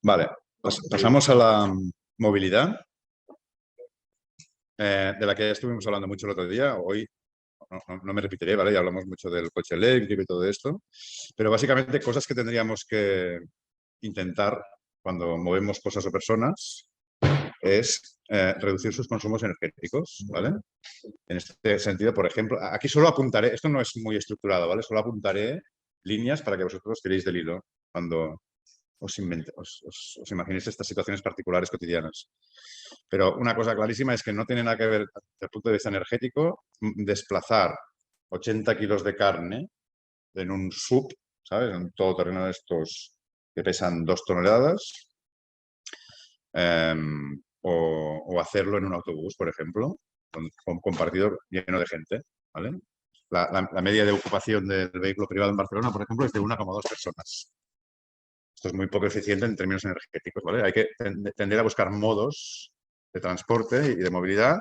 Vale, pasamos a la movilidad, de la que ya estuvimos hablando mucho el otro día. Hoy no me repetiré, ¿vale? Ya hablamos mucho del coche eléctrico y todo esto, pero básicamente cosas que tendríamos que intentar cuando movemos cosas o personas es reducir sus consumos energéticos, ¿vale? En este sentido, por ejemplo, aquí solo apuntaré, esto no es muy estructurado, ¿vale? Solo apuntaré líneas para que vosotros tiréis del hilo cuando os imaginéis estas situaciones particulares cotidianas. Pero una cosa clarísima es que no tiene nada que ver, desde el punto de vista energético, desplazar 80 kilos de carne en un sub, ¿sabes? En un todoterreno de estos que pesan 2 toneladas, o hacerlo en un autobús, por ejemplo, compartido lleno de gente, ¿vale? La media de ocupación del vehículo privado en Barcelona, por ejemplo, es de 1,2 personas. Esto es muy poco eficiente en términos energéticos, ¿vale? Hay que tender a buscar modos de transporte y de movilidad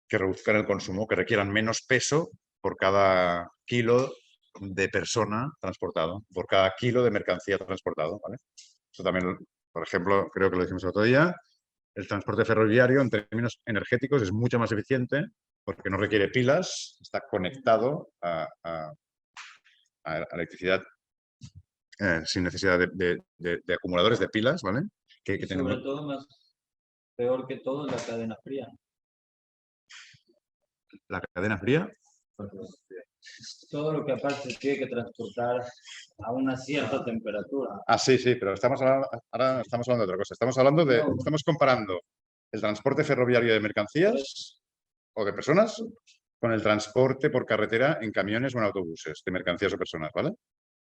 que reduzcan el consumo, que requieran menos peso por cada kilo de persona transportado, por cada kilo de mercancía transportado, ¿vale? Esto también, por ejemplo, creo que lo dijimos el otro día, el transporte ferroviario en términos energéticos es mucho más eficiente porque no requiere pilas, está conectado a electricidad sin necesidad de acumuladores de pilas, ¿vale? Y sobre todo, más peor que todo, la cadena fría. La cadena fría. Todo lo que aparte se tiene que transportar a una cierta temperatura. Ah, sí, pero ahora estamos hablando de otra cosa. Estamos comparando el transporte ferroviario de mercancías o de personas con el transporte por carretera en camiones o en autobuses de mercancías o personas, ¿vale?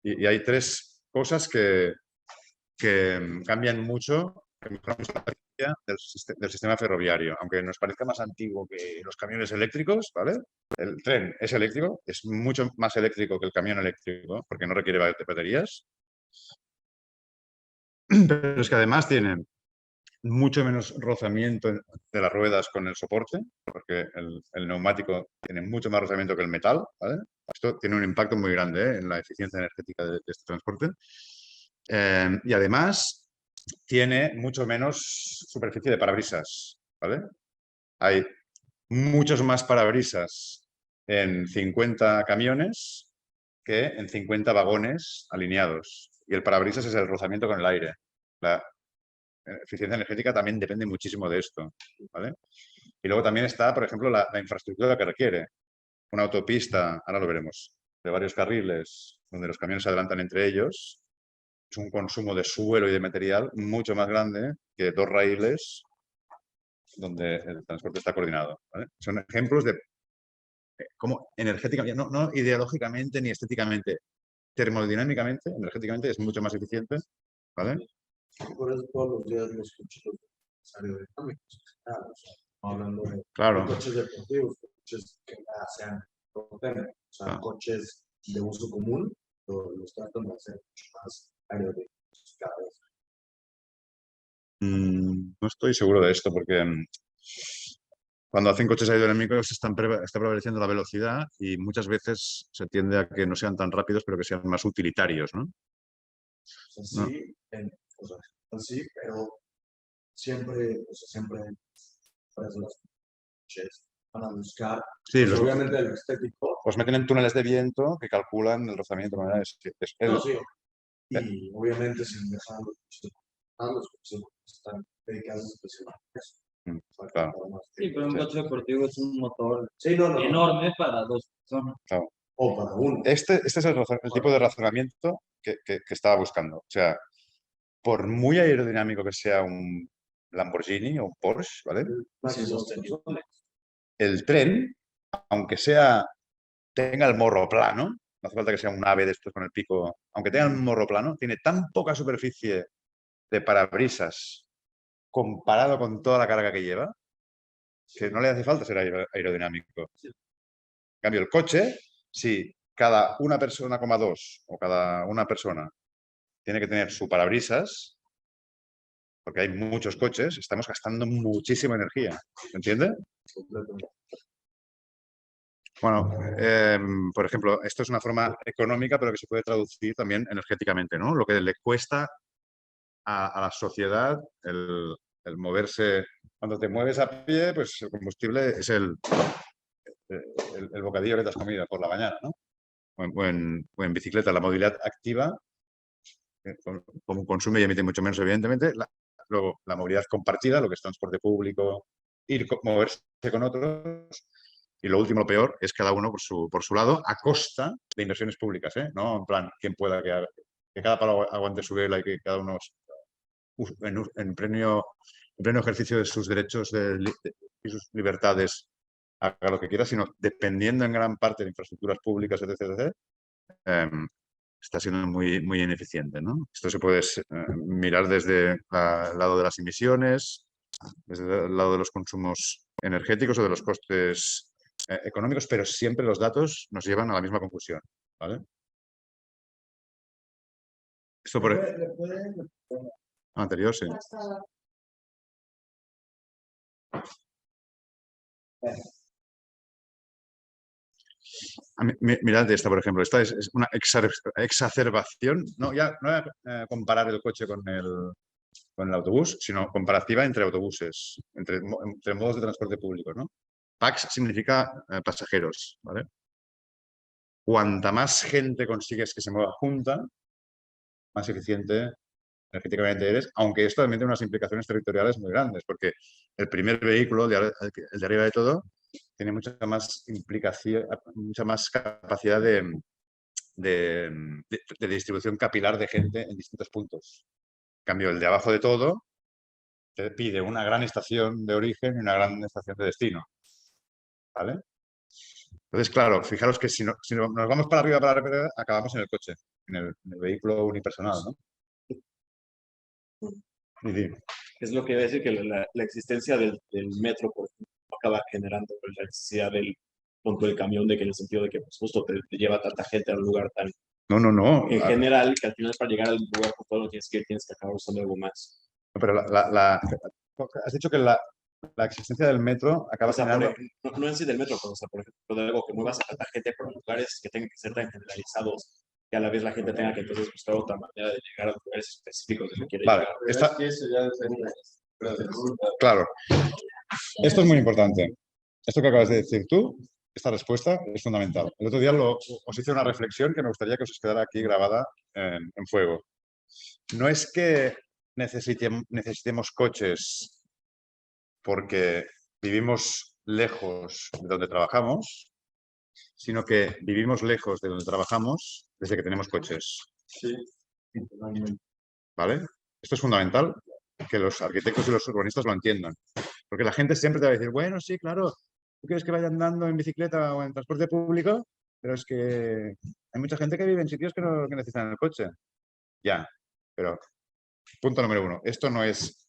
Y hay tres cosas que cambian mucho del sistema ferroviario. Aunque nos parezca más antiguo que los camiones eléctricos, ¿vale? El tren es eléctrico, es mucho más eléctrico que el camión eléctrico, porque no requiere baterías. Pero es que además tiene mucho menos rozamiento de las ruedas con el soporte, porque el neumático tiene mucho más rozamiento que el metal, ¿vale? Esto tiene un impacto muy grande, ¿eh?, en la eficiencia energética de este transporte. Y además tiene mucho menos superficie de parabrisas, ¿vale? Hay muchos más parabrisas en 50 camiones que en 50 vagones alineados. Y el parabrisas es el rozamiento con el aire. La eficiencia energética también depende muchísimo de esto, ¿vale? Y luego también está, por ejemplo, la infraestructura que requiere. Una autopista, ahora lo veremos, de varios carriles, donde los camiones se adelantan entre ellos, es un consumo de suelo y de material mucho más grande que 2 raíles donde el transporte está coordinado, ¿vale? Son ejemplos de cómo energéticamente, no ideológicamente ni estéticamente, termodinámicamente, energéticamente es mucho más eficiente, ¿vale? Por eso todos los días los coches aerodinámicos, hablando de Claro. coches deportivos, coches que ya sean potentes, o sea, coches de uso común, los tratan de hacer mucho más aerodinámicos cada vez. No estoy seguro de esto porque cuando hacen coches aerodinámicos está prevaleciendo la velocidad y muchas veces se tiende a que no sean tan rápidos, pero que sean más utilitarios, ¿no? Sí, sí, pero siempre pues, los coches van a buscar, sí, pues, obviamente el estético. Los meten en túneles de viento que calculan el rozamiento de manera... Sí. Y obviamente sin dejar los coches están dedicados especialmente a eso. Claro. Sí, pero un coche deportivo es un motor no. enorme para 2 personas. Claro. O para uno. Este es el tipo de razonamiento que estaba buscando. O sea, por muy aerodinámico que sea un Lamborghini o un Porsche, ¿vale? El tren, aunque tenga el morro plano, no hace falta que sea un ave de estos con el pico, aunque tenga el morro plano, tiene tan poca superficie de parabrisas comparado con toda la carga que lleva, que no le hace falta ser aerodinámico. En cambio, el coche, si cada 1,2 persona o cada una persona tiene que tener su parabrisas, porque hay muchos coches, estamos gastando muchísima energía. ¿Se entiende? Bueno, por ejemplo, esto es una forma económica, pero que se puede traducir también energéticamente, ¿no? Lo que le cuesta a la sociedad el moverse. Cuando te mueves a pie, pues el combustible es el bocadillo que te has comido por la mañana, ¿no? O en bicicleta, la movilidad activa, como consume y emite mucho menos, evidentemente. Luego, la movilidad compartida, lo que es transporte público, moverse con otros. Y lo último, lo peor, es cada uno por su lado, a costa de inversiones públicas, ¿eh? No en plan, quien pueda que cada palo aguante su vela y que cada uno en pleno ejercicio de sus derechos y sus libertades haga lo que quiera, sino dependiendo en gran parte de infraestructuras públicas, etc., está siendo muy, muy ineficiente, ¿no? Esto se puede mirar desde el lado de las emisiones, desde el lado de los consumos energéticos o de los costes económicos, pero siempre los datos nos llevan a la misma conclusión, ¿vale? Esto por anterior, sí. Mirad esta, por ejemplo. Esta es una exacerbación. No, ya no voy a comparar el coche con el autobús, sino comparativa entre autobuses, entre modos de transporte público, ¿no? PAX significa pasajeros, ¿vale? Cuanta más gente consigues que se mueva junta, más eficiente energéticamente eres, aunque esto también tiene unas implicaciones territoriales muy grandes, porque el primer vehículo, el de arriba de todo, tiene mucha más implicación, mucha más capacidad de distribución capilar de gente en distintos puntos. En cambio, el de abajo de todo te pide una gran estación de origen y una gran estación de destino, ¿vale? Entonces, claro, fijaros que si nos vamos para arriba, acabamos en el coche, en el vehículo unipersonal, ¿no? Es lo que iba a decir, que la existencia del metro, por ejemplo, acaba generando pues, la necesidad del punto del camión, de que en el sentido de que pues, justo te lleva tanta gente a un lugar tan... No. En general, que al final para llegar al lugar por todo lo tienes que acabar usando algo más. Pero has dicho que la existencia del metro acaba generando... No en sí del metro, pero, o sea, por ejemplo, de algo que muevas a tanta gente por lugares que tengan que ser tan generalizados, que a la vez la gente tenga que entonces buscar otra manera de llegar a los lugares específicos de lo que quiere Vale, llegar. Claro, esto es muy importante. Esto que acabas de decir tú, esta respuesta es fundamental. El otro día os hice una reflexión que me gustaría que os quedara aquí grabada en fuego. No es que necesitemos coches porque vivimos lejos de donde trabajamos, sino que vivimos lejos de donde trabajamos desde que tenemos coches. Sí, ¿Vale? Esto es fundamental, que los arquitectos y los urbanistas lo entiendan. Porque la gente siempre te va a decir, bueno, sí, claro, tú quieres que vaya andando en bicicleta o en transporte público, pero es que hay mucha gente que vive en sitios que necesitan el coche. Ya, pero punto número uno, esto no es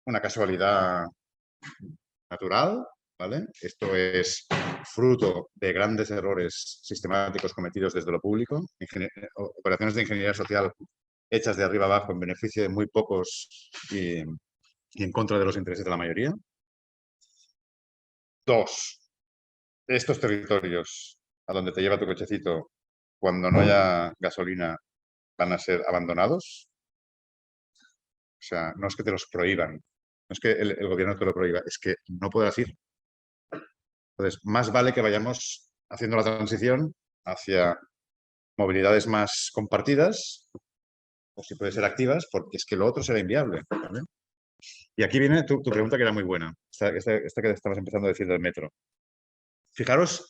una casualidad natural, ¿vale? Esto es fruto de grandes errores sistemáticos cometidos desde lo público, operaciones de ingeniería social hechas de arriba abajo en beneficio de muy pocos y en contra de los intereses de la mayoría. Dos, estos territorios a donde te lleva tu cochecito cuando no haya gasolina van a ser abandonados. O sea, no es que te los prohíban, no es que el gobierno te lo prohíba, es que no podrás ir. Entonces, más vale que vayamos haciendo la transición hacia movilidades más compartidas, o si puede ser activas, porque es que lo otro será inviable, ¿vale? Y aquí viene tu pregunta, que era muy buena, esta que estabas empezando a decir del metro. Fijaros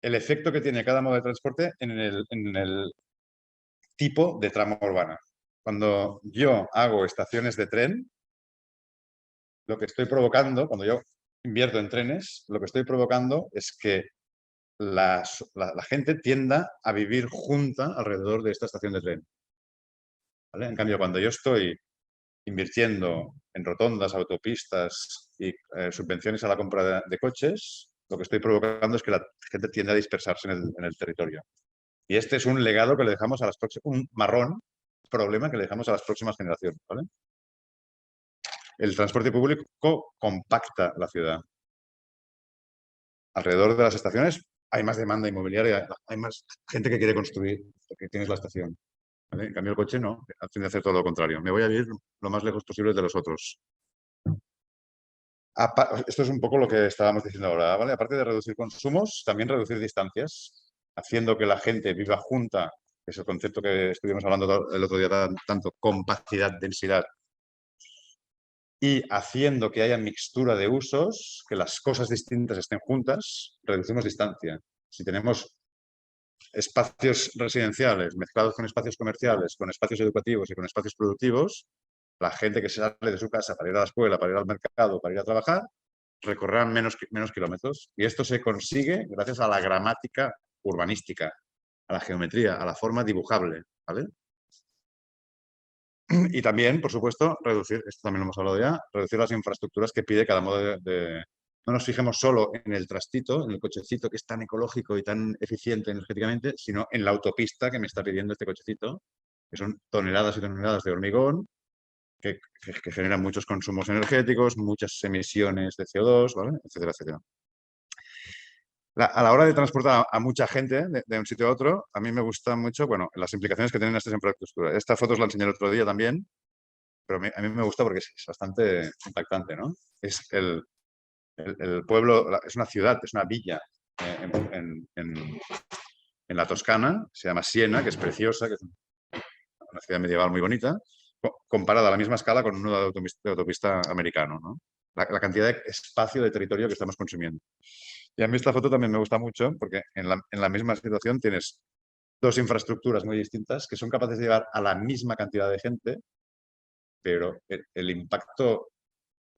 el efecto que tiene cada modo de transporte en el tipo de trama urbana. Cuando yo hago estaciones de tren, lo que estoy provocando, cuando yo invierto en trenes, lo que estoy provocando es que la gente tienda a vivir junta alrededor de esta estación de tren. ¿Vale? En cambio, cuando yo estoy invirtiendo en rotondas, autopistas y subvenciones a la compra de coches, lo que estoy provocando es que la gente tiende a dispersarse en el territorio. Y este es un legado que le dejamos a las próximas, un marrón problema que le dejamos a las próximas generaciones, ¿vale? El transporte público compacta la ciudad. Alrededor de las estaciones hay más demanda inmobiliaria, hay más gente que quiere construir porque tienes la estación. ¿vale? En cambio, el coche no, tiende a hacer todo lo contrario. Me voy a ir lo más lejos posible de los otros. Esto es un poco lo que estábamos diciendo ahora, ¿vale? Aparte de reducir consumos, también reducir distancias, haciendo que la gente viva junta, que es el concepto que estuvimos hablando el otro día tanto, compacidad, densidad, y haciendo que haya mixtura de usos, que las cosas distintas estén juntas, reducimos distancia. Si tenemos espacios residenciales mezclados con espacios comerciales, con espacios educativos y con espacios productivos, la gente que sale de su casa para ir a la escuela, para ir al mercado, para ir a trabajar, recorrerán menos kilómetros. Y esto se consigue gracias a la gramática urbanística, a la geometría, a la forma dibujable, ¿vale? Y también, por supuesto, reducir, esto también lo hemos hablado ya, reducir las infraestructuras que pide cada modo de... No nos fijemos solo en el trastito, en el cochecito que es tan ecológico y tan eficiente energéticamente, sino en la autopista que me está pidiendo este cochecito, que son toneladas y toneladas de hormigón, que generan muchos consumos energéticos, muchas emisiones de CO2, ¿vale? Etcétera, etcétera. A la hora de transportar a mucha gente de un sitio a otro, a mí me gusta mucho, bueno, las implicaciones que tienen estas infraestructuras. Esta foto os la enseñé el otro día también, pero a mí me gusta porque es bastante impactante, ¿no? Es el pueblo, es una ciudad, es una villa en la Toscana, se llama Siena, que es preciosa, que es una ciudad medieval muy bonita, comparada a la misma escala con un nudo de autopista americano, ¿no? La cantidad de espacio de territorio que estamos consumiendo. Y a mí esta foto también me gusta mucho porque en la misma situación tienes dos infraestructuras muy distintas que son capaces de llevar a la misma cantidad de gente, pero el impacto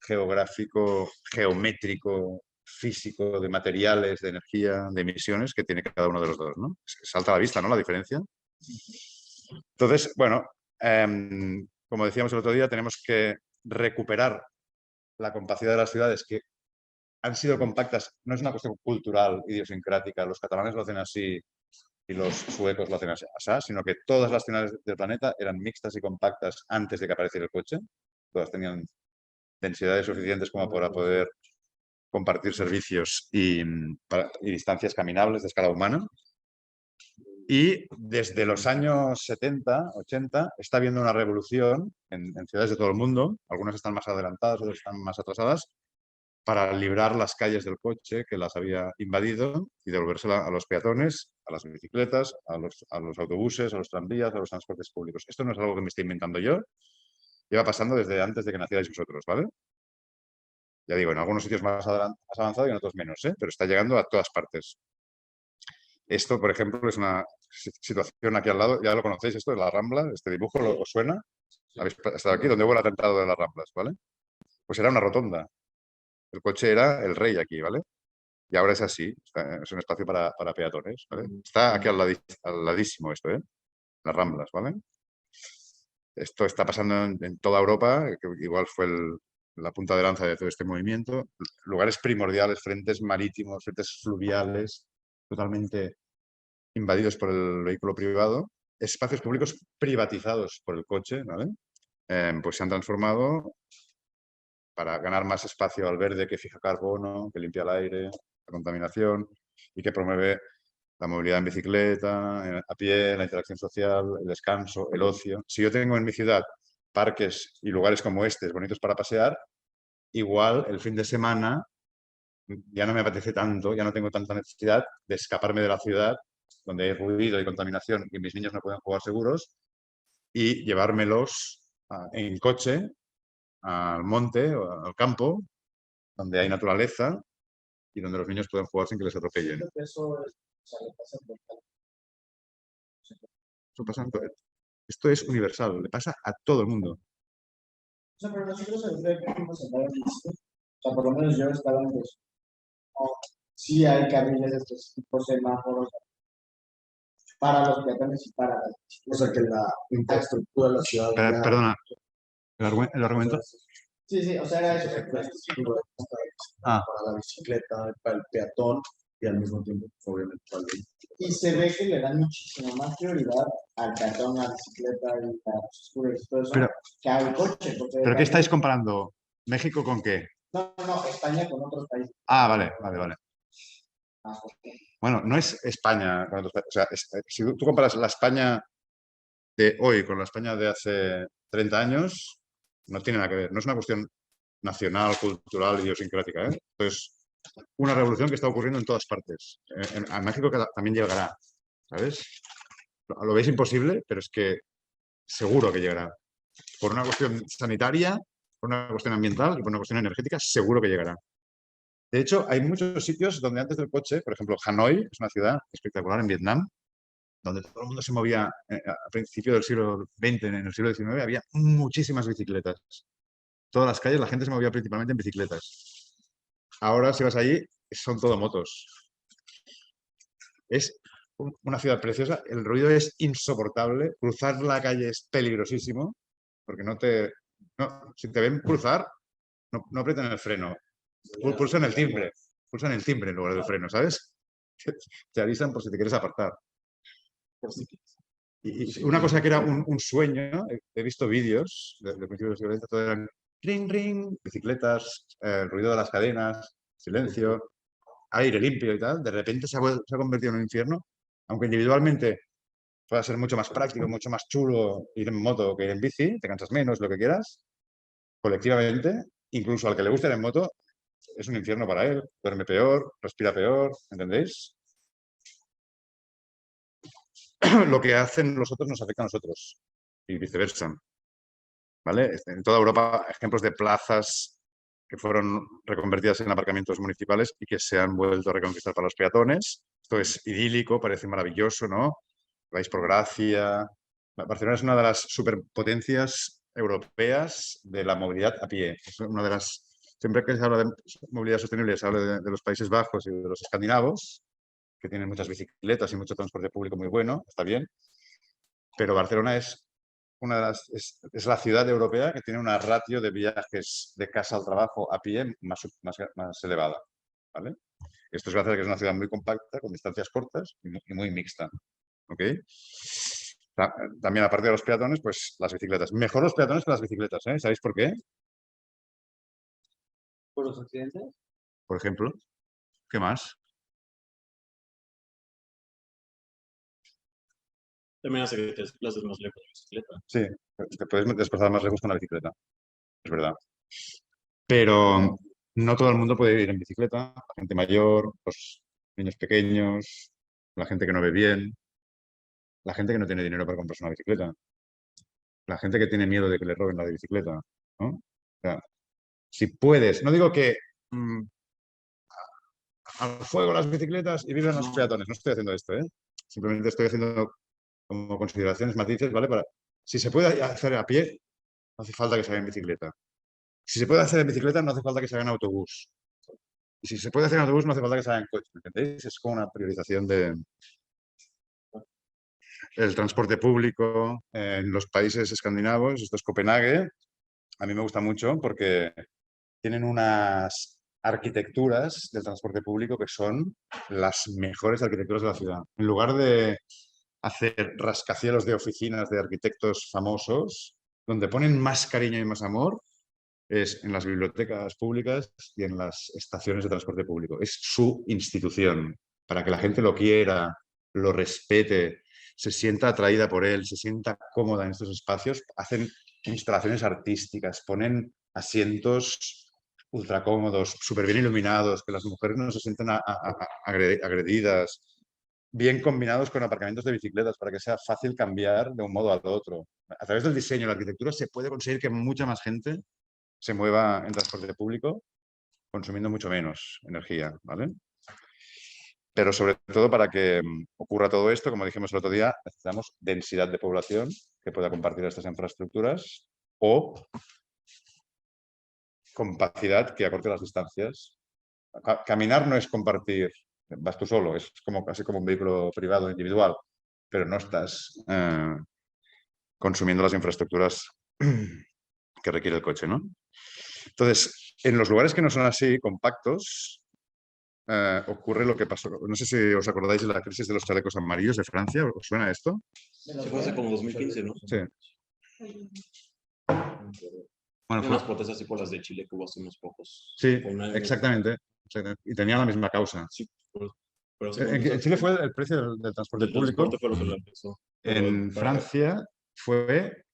geográfico, geométrico, físico, de materiales, de energía, de emisiones que tiene cada uno de los dos, ¿no? Salta a la vista, ¿no? La diferencia. Entonces, bueno, como decíamos el otro día, tenemos que recuperar la compacidad de las ciudades que han sido compactas. No es una cuestión cultural, idiosincrática. Los catalanes lo hacen así y los suecos lo hacen así, sino que todas las ciudades del planeta eran mixtas y compactas antes de que apareciera el coche. Todas tenían densidades suficientes como para poder compartir servicios y distancias caminables de escala humana. Y desde los años 70, 80, está habiendo una revolución en ciudades de todo el mundo. Algunas están más adelantadas, otras están más atrasadas, para librar las calles del coche que las había invadido y devolvérsela a los peatones, a las bicicletas, a los autobuses, a los tranvías, a los transportes públicos. Esto no es algo que me estoy inventando yo, lleva pasando desde antes de que nacierais vosotros, ¿vale? Ya digo, en algunos sitios más avanzado y en otros menos, ¿eh? Pero está llegando a todas partes. Esto, por ejemplo, es una situación aquí al lado, ya lo conocéis, esto es la Rambla, este dibujo, ¿os suena? ¿Habéis estado aquí? Donde hubo el atentado de las Ramblas, ¿vale? Pues era una rotonda. El coche era el rey aquí, ¿vale? Y ahora es así, es un espacio para peatones, ¿vale? Está aquí al ladísimo esto, ¿eh? Las Ramblas, ¿vale? Esto está pasando en toda Europa, que igual fue la punta de lanza de todo este movimiento. Lugares primordiales, frentes marítimos, frentes fluviales, totalmente invadidos por el vehículo privado. Espacios públicos privatizados por el coche, ¿vale? Pues se han transformado para ganar más espacio al verde que fija carbono, que limpia el aire, la contaminación y que promueve la movilidad en bicicleta, a pie, la interacción social, el descanso, el ocio. Si yo tengo en mi ciudad parques y lugares como este, bonitos para pasear, igual el fin de semana ya no me apetece tanto, ya no tengo tanta necesidad de escaparme de la ciudad donde hay ruido y contaminación y mis niños no pueden jugar seguros y llevármelos en coche al monte o al campo donde hay naturaleza y donde los niños pueden jugar sin que les atropellen. Esto es universal, le pasa a todo el mundo. O sea, pero nosotros fuimos a andar en bici. O sea, por lo menos yo estaba en los... Sí hay carriles de estos tipos semáforos para los peatones y para las bicicletas. O sea que la infraestructura de la ciudad. Perdona, ¿el argumento? Sí, o sea, era eso. Para la bicicleta, para el peatón y al mismo tiempo, obviamente, para el vehículo. Y se ve que le dan muchísima más prioridad al peatón, a la bicicleta y a los scooters y todo eso que al coche. ¿Pero qué estáis comparando? ¿México con qué? No, España con otros países. Ah, vale. Okay. Bueno, no es España. O sea, si tú comparas la España de hoy con la España de hace 30 años no tiene nada que ver. No es una cuestión nacional, cultural, idiosincrática. Esto es una revolución que está ocurriendo en todas partes. A México también llegará, ¿sabes? Lo veis imposible, pero es que seguro que llegará. Por una cuestión sanitaria, por una cuestión ambiental y por una cuestión energética, seguro que llegará. De hecho, hay muchos sitios donde antes del coche, por ejemplo, Hanoi es una ciudad espectacular en Vietnam, donde todo el mundo se movía a principios del siglo XX, en el siglo XIX, había muchísimas bicicletas. Todas las calles la gente se movía principalmente en bicicletas. Ahora, si vas allí, son todo motos. Es una ciudad preciosa, el ruido es insoportable, cruzar la calle es peligrosísimo, porque si te ven cruzar, no aprietan el freno, pulsan el timbre en lugar del freno, ¿sabes? Te avisan por si te quieres apartar. Y una cosa que era un sueño, he visto vídeos de principios del siglo XX, todo eran ring, ring, bicicletas, el ruido de las cadenas, silencio, aire limpio y tal. De repente se ha convertido en un infierno, aunque individualmente pueda ser mucho más práctico, mucho más chulo ir en moto que ir en bici, te cansas menos, lo que quieras. Colectivamente, incluso al que le guste ir en moto, es un infierno para él. Duerme peor, respira peor, ¿entendéis? Lo que hacen los otros nos afecta a nosotros y viceversa. ¿Vale? En toda Europa, ejemplos de plazas que fueron reconvertidas en aparcamientos municipales y que se han vuelto a reconquistar para los peatones. Esto es idílico, parece maravilloso, ¿no? Vais por Gracia. Barcelona es una de las superpotencias europeas de la movilidad a pie. Es una de las... Siempre que se habla de movilidad sostenible, se habla de los Países Bajos y de los escandinavos, que tienen muchas bicicletas y mucho transporte público muy bueno, está bien. Pero Barcelona es es la ciudad europea que tiene una ratio de viajes de casa al trabajo a pie más elevada. ¿Vale? Esto es gracias a que es una ciudad muy compacta, con distancias cortas y muy mixta. ¿Okay? También, aparte de los peatones, pues las bicicletas. Mejor los peatones que las bicicletas, ¿eh? ¿Sabéis por qué? ¿Por los accidentes? Por ejemplo. ¿Qué más? También hace que te desplaces más lejos de bicicleta. Sí, te puedes desplazar más lejos con la bicicleta. Es verdad. Pero no todo el mundo puede ir en bicicleta. La gente mayor, los niños pequeños, la gente que no ve bien, la gente que no tiene dinero para comprarse una bicicleta, la gente que tiene miedo de que le roben la bicicleta, ¿no? O sea, si puedes, no digo que al fuego las bicicletas y viven los peatones, no estoy haciendo esto, ¿eh? Simplemente estoy haciendo como consideraciones, matices, ¿vale? Si se puede hacer a pie, no hace falta que se haga en bicicleta. Si se puede hacer en bicicleta, no hace falta que se haga en autobús. Y si se puede hacer en autobús, no hace falta que se haga en coche, ¿me entendéis? Es como una priorización del transporte público en los países escandinavos. Esto es Copenhague. A mí me gusta mucho porque tienen unas arquitecturas del transporte público que son las mejores arquitecturas de la ciudad. En lugar de hacer rascacielos de oficinas de arquitectos famosos, donde ponen más cariño y más amor, es en las bibliotecas públicas y en las estaciones de transporte público. Es su institución, para que la gente lo quiera, lo respete, se sienta atraída por él, se sienta cómoda en estos espacios. Hacen instalaciones artísticas, ponen asientos ultra cómodos, súper bien iluminados, que las mujeres no se sientan agredidas, bien combinados con aparcamientos de bicicletas para que sea fácil cambiar de un modo al otro. A través del diseño y la arquitectura se puede conseguir que mucha más gente se mueva en transporte público consumiendo mucho menos energía, ¿vale? Pero sobre todo para que ocurra todo esto, como dijimos el otro día, necesitamos densidad de población que pueda compartir estas infraestructuras o capacidad que acorte las distancias. Caminar no es compartir, vas tú solo, es casi como un vehículo privado individual, pero no estás consumiendo las infraestructuras que requiere el coche, ¿no? Entonces, en los lugares que no son así, compactos, ocurre lo que pasó. No sé si os acordáis de la crisis de los chalecos amarillos de Francia. ¿Os suena esto? Se fue hace como 2015, ¿no? Sí. Bueno, Unas protestas tipo las de Chile que hubo hace unos pocos. Sí, exactamente. Y tenía la misma causa. Sí, pero En Chile fue el precio del transporte público. Fue lo que lo empezó. En Francia fue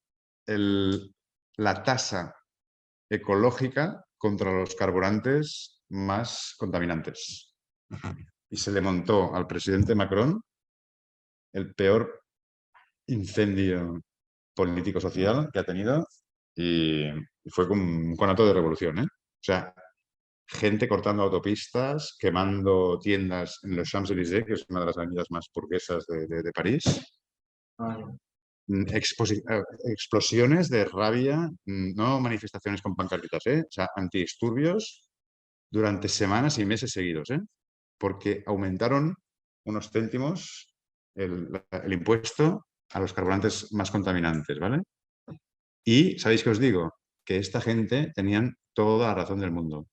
la tasa ecológica contra los carburantes más contaminantes. Y se le montó al presidente Macron el peor incendio político-social que ha tenido y fue como un conato de revolución, ¿eh? O sea, gente cortando autopistas, quemando tiendas en los Champs-Élysées, que es una de las avenidas más burguesas de París. Explosiones de rabia, no manifestaciones con pancartitas, ¿eh? O sea, antidisturbios durante semanas y meses seguidos, ¿eh? Porque aumentaron unos céntimos el impuesto a los carburantes más contaminantes, ¿vale? Y, ¿sabéis qué os digo? Que esta gente tenían toda la razón del mundo.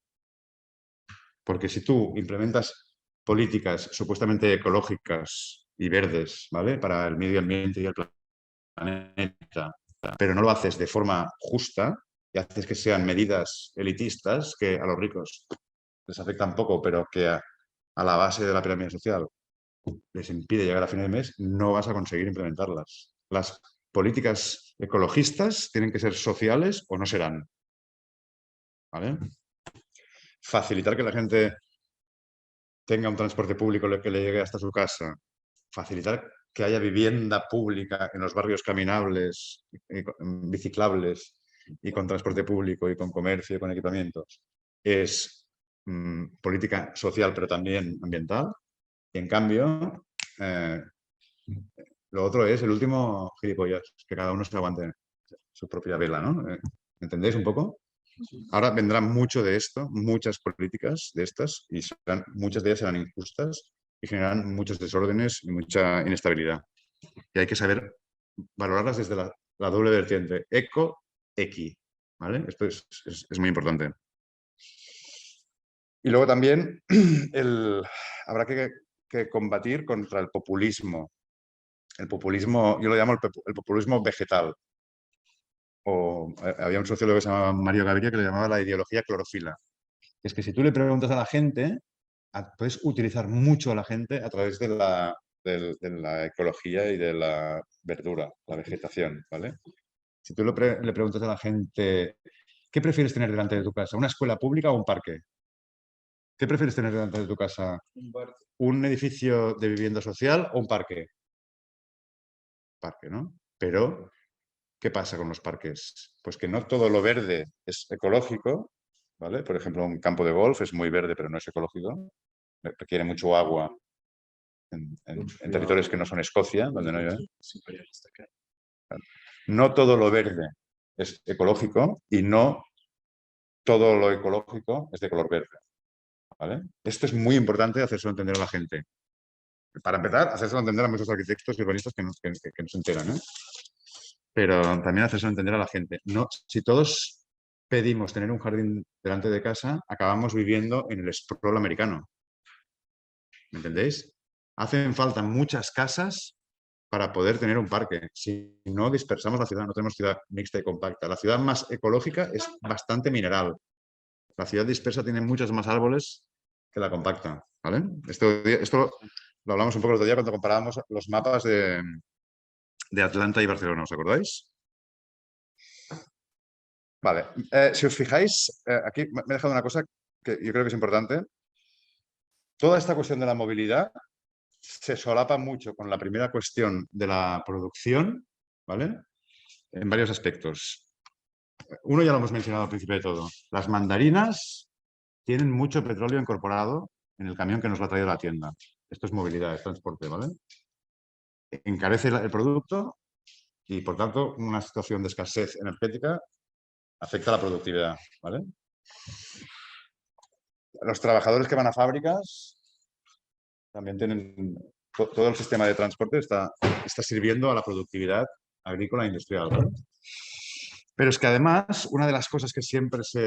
Porque si tú implementas políticas supuestamente ecológicas y verdes, ¿vale? Para el medio ambiente y el planeta, pero no lo haces de forma justa y haces que sean medidas elitistas que a los ricos les afectan poco, pero que a la base de la pirámide social les impide llegar a fin de mes, no vas a conseguir implementarlas. Las políticas ecologistas tienen que ser sociales o no serán. ¿Vale? Facilitar que la gente tenga un transporte público que le llegue hasta su casa. Facilitar que haya vivienda pública en los barrios caminables, biciclables y con transporte público y con comercio y con equipamientos. Es política social, pero también ambiental. Y en cambio, lo otro es el último gilipollas, que cada uno se aguante su propia vela, ¿no? ¿Entendéis un poco? Ahora vendrá mucho de esto, muchas políticas de estas, y muchas de ellas serán injustas y generarán muchos desórdenes y mucha inestabilidad. Y hay que saber valorarlas desde la doble vertiente, eco-equi, ¿vale? Esto es muy importante. Y luego también habrá que combatir contra el populismo. El populismo, yo lo llamo el populismo vegetal. Había un sociólogo que se llamaba Mario Gaviria que le llamaba la ideología clorofila. Es que si tú le preguntas a la gente, puedes utilizar mucho a la gente a través de la ecología y de la verdura, la vegetación, ¿vale? Si tú le preguntas a la gente, ¿qué prefieres tener delante de tu casa? ¿Una escuela pública o un parque? ¿Qué prefieres tener delante de tu casa? ¿Un edificio de vivienda social o un parque? Parque, ¿no? Pero, ¿qué pasa con los parques? Pues que no todo lo verde es ecológico, ¿vale? Por ejemplo, un campo de golf es muy verde, pero no es ecológico. Requiere mucho agua en territorios que no son Escocia, donde no hay. No todo lo verde es ecológico y no todo lo ecológico es de color verde, ¿vale? Esto es muy importante hacérselo entender a la gente. Para empezar, hacérselo entender a muchos arquitectos y urbanistas que no se enteran, ¿eh? Pero también hacérselo entender a la gente. No, si todos pedimos tener un jardín delante de casa, acabamos viviendo en el sprawl americano. ¿Me entendéis? Hacen falta muchas casas para poder tener un parque. Si no dispersamos la ciudad, no tenemos ciudad mixta y compacta. La ciudad más ecológica es bastante mineral. La ciudad dispersa tiene muchos más árboles que la compacta, ¿vale? Esto lo hablamos un poco el otro día cuando comparábamos los mapas de Atlanta y Barcelona, ¿os acordáis? Vale, si os fijáis, aquí me he dejado una cosa que yo creo que es importante. Toda esta cuestión de la movilidad se solapa mucho con la primera cuestión de la producción, ¿vale? En varios aspectos. Uno ya lo hemos mencionado al principio de todo. Las mandarinas tienen mucho petróleo incorporado en el camión que nos lo ha traído a la tienda. Esto es movilidad, es transporte, ¿vale? Encarece el producto y, por tanto, una situación de escasez energética afecta a la productividad, ¿vale? Los trabajadores que van a fábricas también tienen... Todo el sistema de transporte está sirviendo a la productividad agrícola e industrial, ¿vale? Pero es que además, una de las cosas que siempre se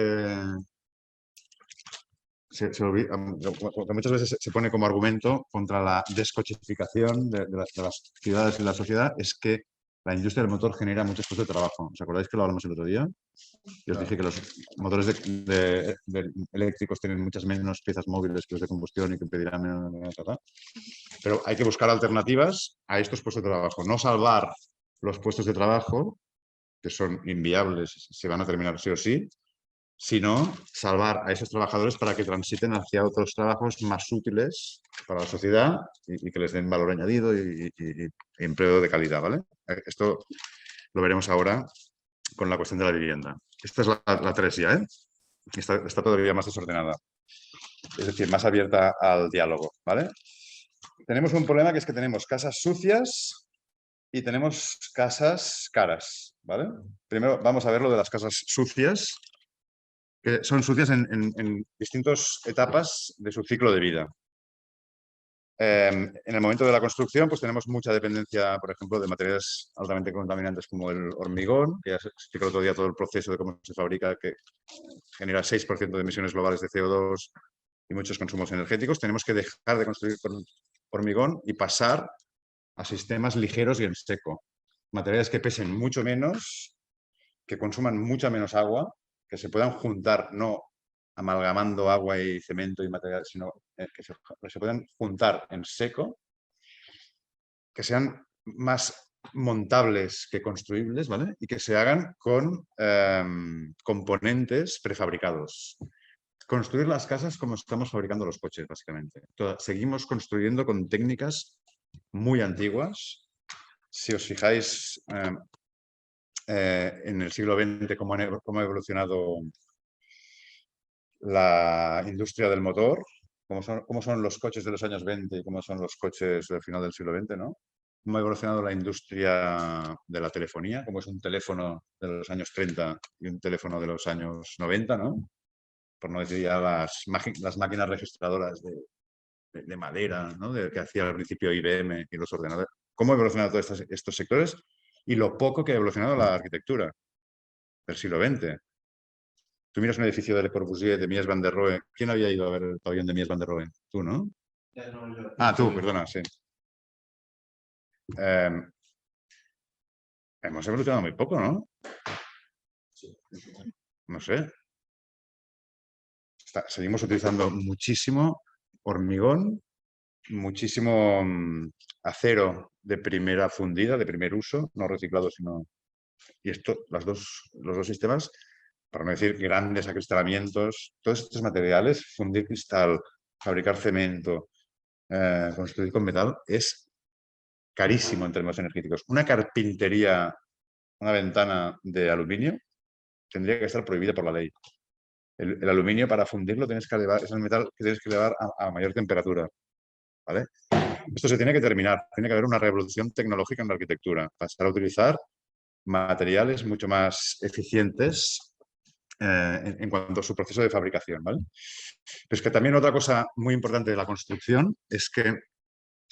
olvida, que muchas veces se pone como argumento contra la descochificación de las ciudades y la sociedad, es que la industria del motor genera muchos puestos de trabajo. ¿Os acordáis que lo hablamos el otro día? Yo os dije que los motores eléctricos tienen muchas menos piezas móviles que los de combustión y que impedirán menos. Pero hay que buscar alternativas a estos puestos de trabajo. No salvar los puestos de trabajo, que son inviables, se van a terminar sí o sí, sino salvar a esos trabajadores para que transiten hacia otros trabajos más útiles para la sociedad y que les den valor añadido y empleo de calidad, ¿vale? Esto lo veremos ahora con la cuestión de la vivienda. Esta es la 3 ya, ¿eh? Está todavía más desordenada. Es decir, más abierta al diálogo, ¿vale? Tenemos un problema que es que tenemos casas sucias y tenemos casas caras, ¿vale? Primero vamos a ver lo de las casas sucias, que son sucias en distintas etapas de su ciclo de vida. En el momento de la construcción, pues tenemos mucha dependencia, por ejemplo, de materiales altamente contaminantes como el hormigón, que ya se explicó el otro día todo el proceso de cómo se fabrica, que genera 6% de emisiones globales de CO2 y muchos consumos energéticos. Tenemos que dejar de construir con hormigón y pasar a sistemas ligeros y en seco. Materiales que pesen mucho menos, que consuman mucha menos agua, que se puedan juntar, no amalgamando agua y cemento y material, sino que se puedan juntar en seco, que sean más montables que construibles, ¿vale? Y que se hagan con componentes prefabricados. Construir las casas como estamos fabricando los coches, básicamente. Seguimos construyendo con técnicas muy antiguas. Si os fijáis en el siglo XX, cómo ha evolucionado la industria del motor, cómo son los coches de los años 20 y cómo son los coches del final del siglo XX, ¿no? Cómo ha evolucionado la industria de la telefonía, cómo es un teléfono de los años 30 y un teléfono de los años 90, ¿no? Por no decir ya las máquinas registradoras de madera, ¿no? Que hacía al principio IBM y los ordenadores. ¿Cómo ha evolucionado todos estos sectores? Y lo poco que ha evolucionado la arquitectura del siglo XX. Tú miras un edificio de Le Corbusier, de Mies van der Rohe. ¿Quién había ido a ver el pabellón de Mies van der Rohe? Tú, ¿no? Tú, perdona, sí. Hemos evolucionado muy poco, ¿no? No sé. Seguimos utilizando muchísimo hormigón, muchísimo acero de primera fundida, de primer uso, no reciclado, sino... Y esto, los dos sistemas, para no decir grandes acristalamientos, todos estos materiales, fundir cristal, fabricar cemento, construir con metal, es carísimo en términos energéticos. Una carpintería, una ventana de aluminio, tendría que estar prohibida por la ley. El aluminio, para fundirlo, tienes que elevar, es el metal que tienes que elevar a mayor temperatura, ¿vale? Esto se tiene que terminar. Tiene que haber una revolución tecnológica en la arquitectura. Pasar a utilizar materiales mucho más eficientes en cuanto a su proceso de fabricación, ¿vale? Pero es que también otra cosa muy importante de la construcción es que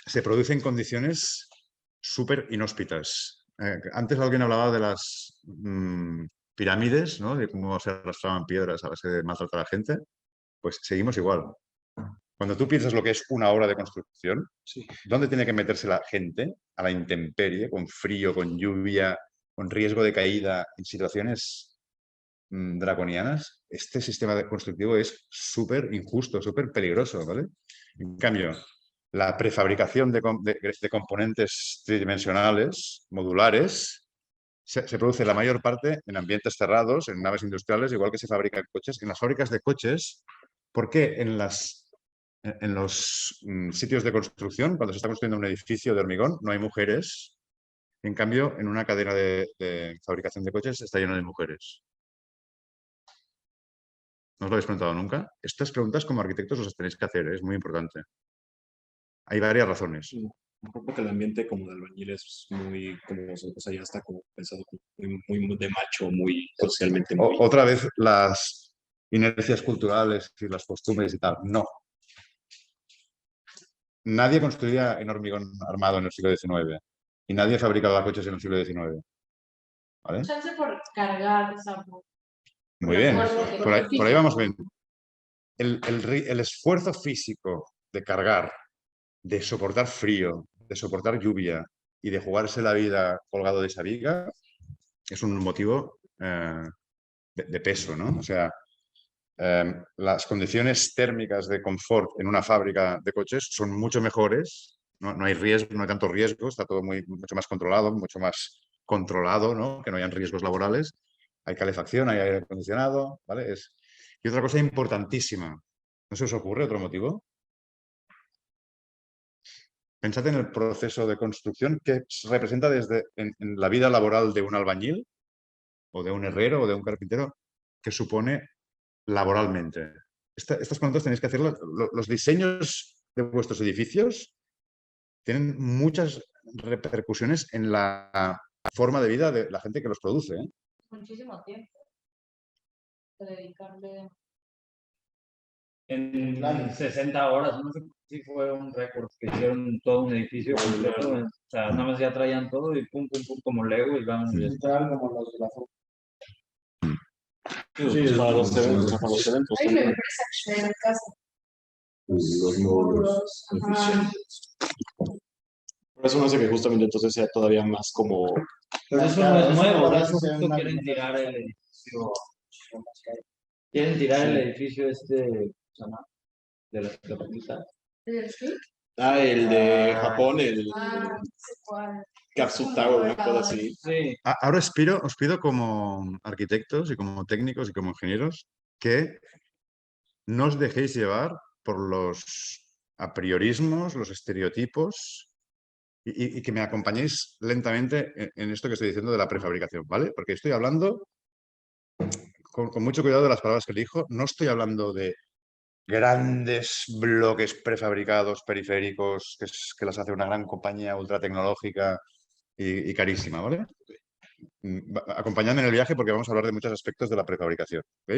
se producen condiciones súper inhóspitas. Antes alguien hablaba de las pirámides, ¿no? De cómo se arrastraban piedras a base de maltratar a la gente. Pues seguimos igual. Cuando tú piensas lo que es una obra de construcción, Sí. ¿dónde tiene que meterse la gente? A la intemperie, con frío, con lluvia, con riesgo de caída, en situaciones draconianas. Este sistema constructivo es súper injusto, súper peligroso, ¿vale? En cambio, la prefabricación de componentes tridimensionales, modulares, se produce la mayor parte en ambientes cerrados, en naves industriales, igual que se fabrican coches. En las fábricas de coches, ¿por qué en los sitios de construcción, cuando se está construyendo un edificio de hormigón, no hay mujeres? En cambio, en una cadena de fabricación de coches está lleno de mujeres. ¿No os lo habéis preguntado nunca? Estas preguntas como arquitectos os las tenéis que hacer, es muy importante. Hay varias razones. Un poco que el ambiente como de albañil es muy, como, o sea, ya está como pensado como muy de macho, muy socialmente muy... Otra vez las inercias culturales y las costumbres y tal. No. Nadie construía en hormigón armado en el siglo XIX y nadie fabricaba coches en el siglo XIX. ¿Vale? Chance por cargar, o sea, Muy bien. Por ahí vamos bien. El esfuerzo físico de cargar, de soportar frío, de soportar lluvia y de jugarse la vida colgado de esa viga es un motivo de peso, ¿no? O sea, las condiciones térmicas de confort en una fábrica de coches son mucho mejores, no hay riesgo, no hay tanto riesgo, está todo mucho más controlado, mucho más controlado, ¿no? Que no hayan riesgos laborales. Hay calefacción, hay aire acondicionado, ¿vale? Y otra cosa importantísima, ¿no se os ocurre otro motivo? Pensad en el proceso de construcción que representa en la vida laboral de un albañil o de un herrero o de un carpintero que supone laboralmente. Estas preguntas tenéis que hacerlas. Los diseños de vuestros edificios tienen muchas repercusiones en la forma de vida de la gente que los produce, ¿eh? Muchísimo tiempo. Dedicarle. En 60 horas, no sé si fue un récord que hicieron todo un edificio completo. O sea, nada más ya traían todo y pum, pum, pum, como Lego y van. Literal como los de la foto. Sí, para los eventos, para los eventos. Hay una también. empresa que se casa. Los módulos Ajá. eficientes. Por eso no hace que justamente entonces sea todavía más como... Pero eso no es nuevo, de podrás hecho hacer justo una quieren vivienda tirar el edificio. más cara. Quieren tirar el Sí. edificio ¿cómo se llama? De la capital. ¿Sí? Ah, el de Japón, el Ah, no sé cuál. Capsule Tower, una cosa así. Sí, Ahora os pido como arquitectos y como técnicos y como ingenieros que no os dejéis llevar por los apriorismos, los estereotipos y que me acompañéis lentamente en esto que estoy diciendo de la prefabricación, ¿vale? Porque estoy hablando con mucho cuidado de las palabras que elijo. No estoy hablando de grandes bloques prefabricados, periféricos, que las hace una gran compañía ultra tecnológica y carísima, ¿vale? Acompañadme en el viaje porque vamos a hablar de muchos aspectos de la prefabricación, ¿ok?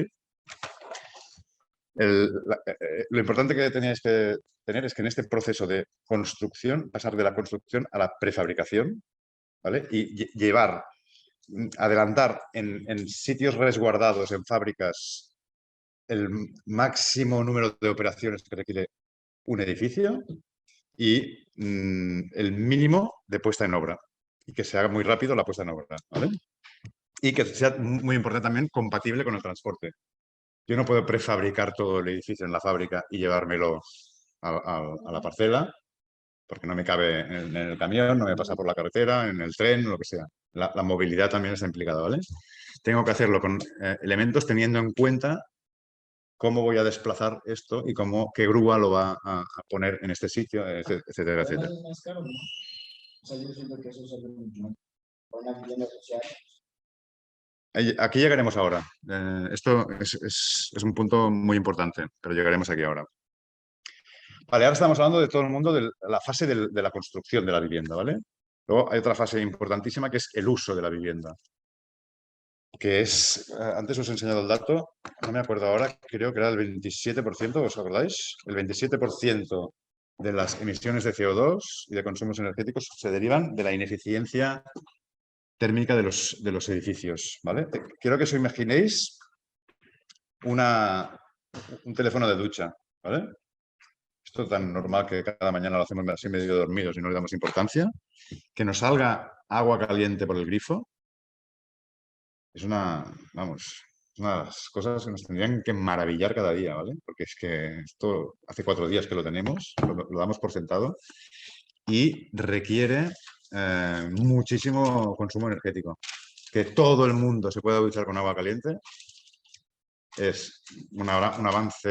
Lo importante que teníais que tener es que en este proceso de construcción, pasar de la construcción a la prefabricación, ¿vale? Y adelantar en sitios resguardados, en fábricas, el máximo número de operaciones que requiere un edificio y el mínimo de puesta en obra. Y que se haga muy rápido la puesta en obra, ¿vale? Y que sea muy importante también compatible con el transporte. Yo no puedo prefabricar todo el edificio en la fábrica y llevármelo a la parcela, porque no me cabe en el camión, no me pasa por la carretera, en el tren, lo que sea. La movilidad también está implicada, ¿vale? Tengo que hacerlo con elementos teniendo en cuenta cómo voy a desplazar esto y qué grúa lo va a poner en este sitio, etcétera, Además etcétera. es más caro, ¿no? O sea, yo siento que eso sale mucho más. Para una vivienda social. Aquí llegaremos ahora. Esto es un punto muy importante, pero llegaremos aquí ahora. Vale, ahora estamos hablando de todo el mundo de la fase de la construcción de la vivienda, ¿vale? Luego hay otra fase importantísima que es el uso de la vivienda, que es, antes os he enseñado el dato, no me acuerdo ahora, creo que era el 27%, ¿os acordáis? El 27% de las emisiones de CO2 y de consumos energéticos se derivan de la ineficiencia térmica de los edificios, ¿vale? Quiero que os imaginéis un teléfono de ducha, ¿vale? Esto tan normal que cada mañana lo hacemos así medio dormidos y no le damos importancia, que nos salga agua caliente por el grifo, es vamos, una de las cosas que nos tendrían que maravillar cada día, ¿vale? Porque es que esto hace 4 días que lo tenemos, lo damos por sentado y requiere muchísimo consumo energético. Que todo el mundo se pueda duchar con agua caliente es un avance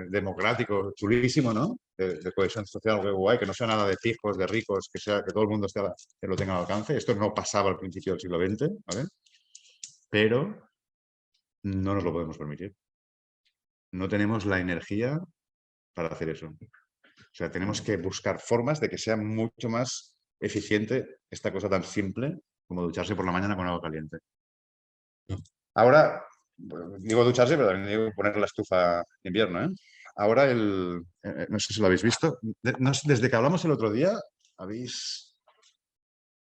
democrático chulísimo, ¿no? De cohesión social, algo guay, que no sea nada de pijos, de ricos, que todo el mundo que lo tenga al alcance. Esto no pasaba al principio del siglo XX, ¿vale? Pero no nos lo podemos permitir. No tenemos la energía para hacer eso. O sea, tenemos que buscar formas de que sea mucho más eficiente esta cosa tan simple como ducharse por la mañana con agua caliente. Ahora, bueno, digo ducharse, pero también digo poner la estufa de invierno, ¿eh? Ahora no sé si lo habéis visto, desde que hablamos el otro día, habéis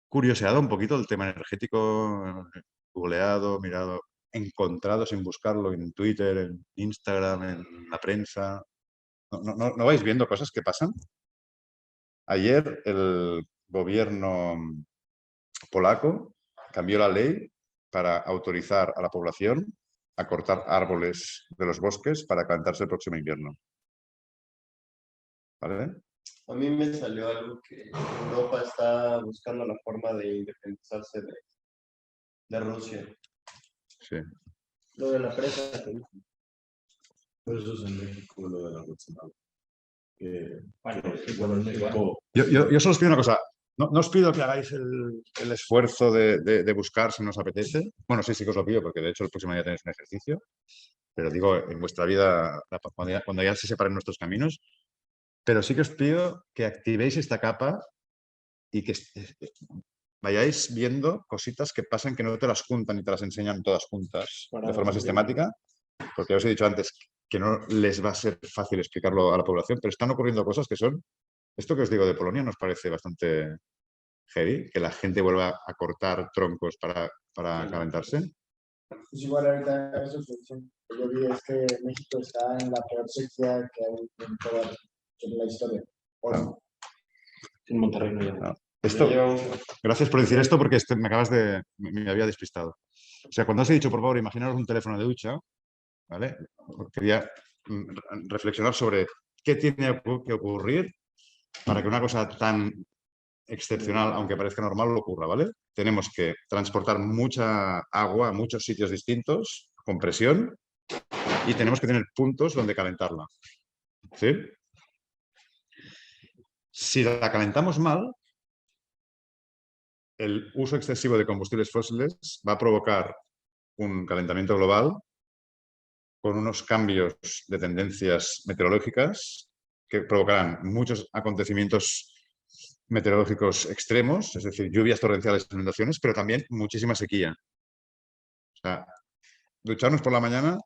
curioseado un poquito el tema energético, googleado, mirado, encontrado sin buscarlo en Twitter, en Instagram, en la prensa. ¿No vais viendo cosas que pasan? Ayer el gobierno polaco cambió la ley para autorizar a la población a cortar árboles de los bosques para calentarse el próximo invierno. ¿Vale? A mí me salió algo que Europa está buscando la forma de independizarse De Rusia. Sí. Lo de la presa. Por eso es en México lo de la Rusia. Bueno, sí, Bueno, en México. Yo solo os pido una cosa. No os pido que hagáis el esfuerzo de buscar si nos apetece. Bueno, sí que os lo pido, porque de hecho el próximo día tenéis un ejercicio. Pero digo, en vuestra vida, cuando ya se separen nuestros caminos, pero sí que os pido que activéis esta capa y que vayáis viendo cositas que pasan que no te las juntan y te las enseñan todas juntas de forma sistemática, porque ya os he dicho antes que no les va a ser fácil explicarlo a la población, pero están ocurriendo cosas que son, esto que os digo de Polonia nos parece bastante heavy, que la gente vuelva a cortar troncos para calentarse. Pues igual ahorita eso que yo vi es que México está en la peor sequía que hay en toda la historia. Claro. En Monterrey no llega. No. Esto, gracias por decir esto porque me había despistado. O sea, cuando os he dicho, por favor, imaginaros un teléfono de ducha, ¿vale? Quería reflexionar sobre qué tiene que ocurrir para que una cosa tan excepcional, aunque parezca normal, ocurra, ¿vale? Tenemos que transportar mucha agua a muchos sitios distintos, con presión, y tenemos que tener puntos donde calentarla. ¿Sí? Si la calentamos mal, el uso excesivo de combustibles fósiles va a provocar un calentamiento global con unos cambios de tendencias meteorológicas que provocarán muchos acontecimientos meteorológicos extremos, es decir, lluvias torrenciales, inundaciones, pero también muchísima sequía. O sea, ducharnos por la mañana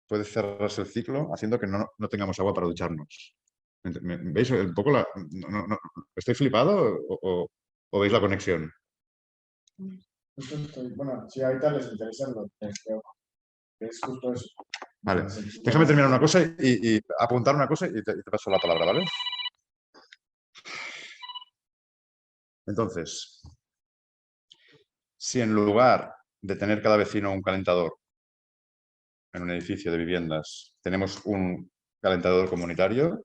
puede cerrarse el ciclo haciendo que no tengamos agua para ducharnos. ¿Veis un poco ¿Estoy flipado o veis la conexión? Bueno, si ahorita les interesa lo que es justo eso. Vale, déjame terminar una cosa y apuntar una cosa y te paso la palabra, ¿vale? Entonces, si en lugar de tener cada vecino un calentador en un edificio de viviendas, tenemos un calentador comunitario,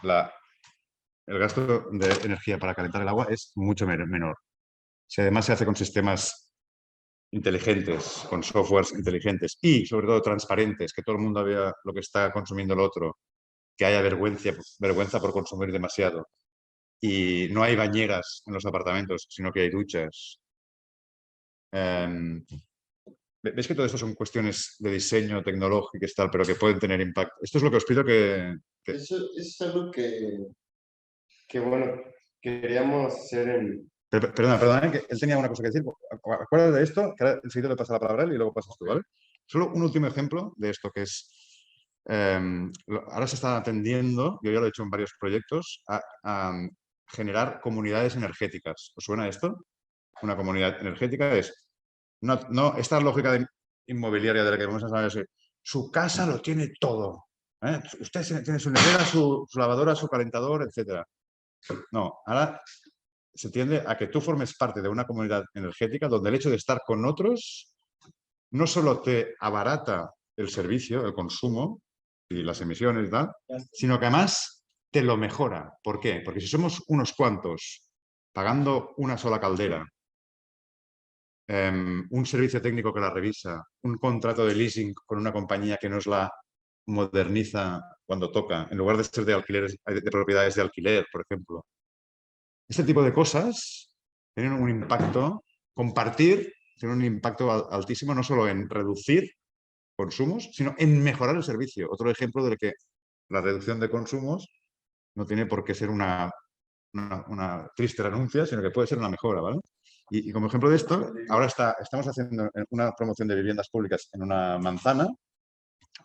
el gasto de energía para calentar el agua es mucho menor. Si además se hace con sistemas inteligentes, con softwares inteligentes y sobre todo transparentes, que todo el mundo vea lo que está consumiendo el otro, que haya vergüenza por consumir demasiado. Y no hay bañeras en los apartamentos, sino que hay duchas. ¿Veis que todo esto son cuestiones de diseño tecnológico y tal, pero que pueden tener impacto? Esto es lo que os pido que... Eso es algo que bueno, queríamos hacer en... Perdona, que él tenía una cosa que decir. Acuérdate de esto, que ahora enseguida le pasa la palabra a él y luego pasas tú, ¿vale? Solo un último ejemplo de esto que es... ahora se está atendiendo, yo ya lo he hecho en varios proyectos, a generar comunidades energéticas. ¿Os suena esto? Una comunidad energética es... No esta lógica inmobiliaria de la que vamos a hablar es su casa lo tiene todo. ¿Eh? Usted tiene su nevera, su lavadora, su calentador, etc. No, ahora se tiende a que tú formes parte de una comunidad energética donde el hecho de estar con otros no solo te abarata el servicio, el consumo y las emisiones y tal, sino que además te lo mejora. ¿Por qué? Porque si somos unos cuantos pagando una sola caldera, un servicio técnico que la revisa, un contrato de leasing con una compañía que nos la moderniza cuando toca, en lugar de ser de alquileres, de propiedades de alquiler, por ejemplo. Este tipo de cosas tienen un impacto, compartir tiene un impacto altísimo no solo en reducir consumos, sino en mejorar el servicio. Otro ejemplo de que la reducción de consumos no tiene por qué ser una triste renuncia, sino que puede ser una mejora, ¿vale? Y como ejemplo de esto, ahora estamos haciendo una promoción de viviendas públicas en una manzana,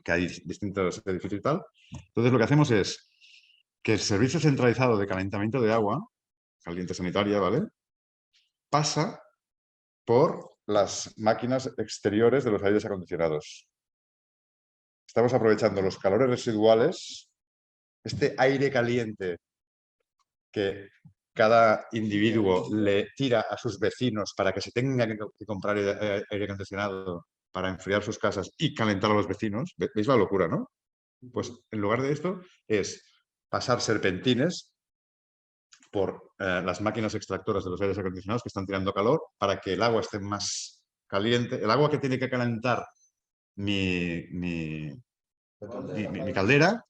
que hay distintos edificios y tal. Entonces lo que hacemos es que el servicio centralizado de calentamiento de agua, caliente sanitaria, ¿vale?, pasa por las máquinas exteriores de los aires acondicionados. Estamos aprovechando los calores residuales, este aire caliente que cada individuo le tira a sus vecinos para que se tengan que comprar aire acondicionado para enfriar sus casas y calentar a los vecinos. ¿Veis la locura, no? Pues en lugar de esto es pasar serpentines por las máquinas extractoras de los aires acondicionados que están tirando calor para que el agua esté más caliente. El agua que tiene que calentar mi caldera,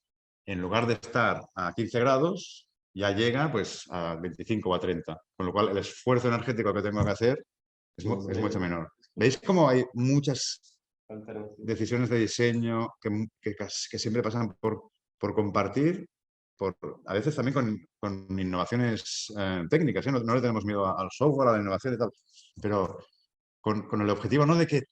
en lugar de estar a 15 grados, ya llega pues a 25 o a 30. Con lo cual el esfuerzo energético que tengo que hacer es mucho menor. ¿Veis cómo hay muchas decisiones de diseño que siempre pasan por compartir? A veces también con innovaciones técnicas, ¿eh? No le tenemos miedo al software, a la innovación y tal, pero con el objetivo no de que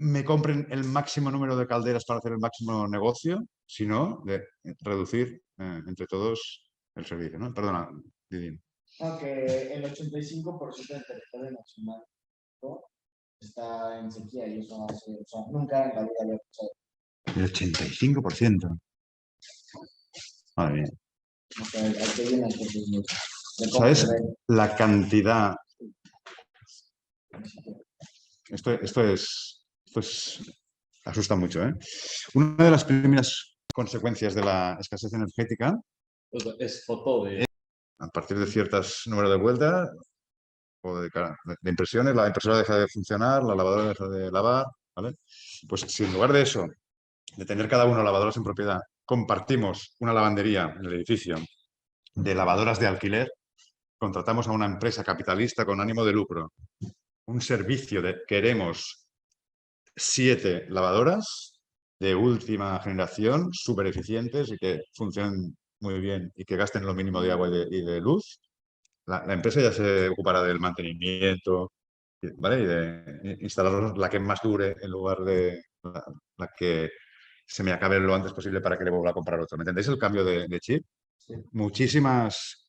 me compren el máximo número de calderas para hacer el máximo negocio, sino de reducir entre todos el servicio, ¿no? Perdona, Didi. Aunque el 85% del territorio nacional, ¿no?, está en sequía y eso hace, o sea, nunca en la vida había pasado. El 85%. Madre mía. O sea, aquí viene el ¿Sabes la cantidad? Esto asusta mucho, ¿eh? Una de las primeras consecuencias de la escasez energética Es foto de... a partir de ciertos números de vuelta o de impresiones, la impresora deja de funcionar, la lavadora deja de lavar, ¿vale? Pues si en lugar de eso, de tener cada uno lavadoras en propiedad, compartimos una lavandería en el edificio de lavadoras de alquiler, contratamos a una empresa capitalista con ánimo de lucro, un servicio de queremos 7 lavadoras de última generación, súper eficientes y que funcionen muy bien y que gasten lo mínimo de agua y de luz, la empresa ya se ocupará del mantenimiento, ¿vale? Y de instalar la que más dure en lugar de la que se me acabe lo antes posible para que le vuelva a comprar otra. ¿Me entendéis el cambio de chip? Sí. Muchísimas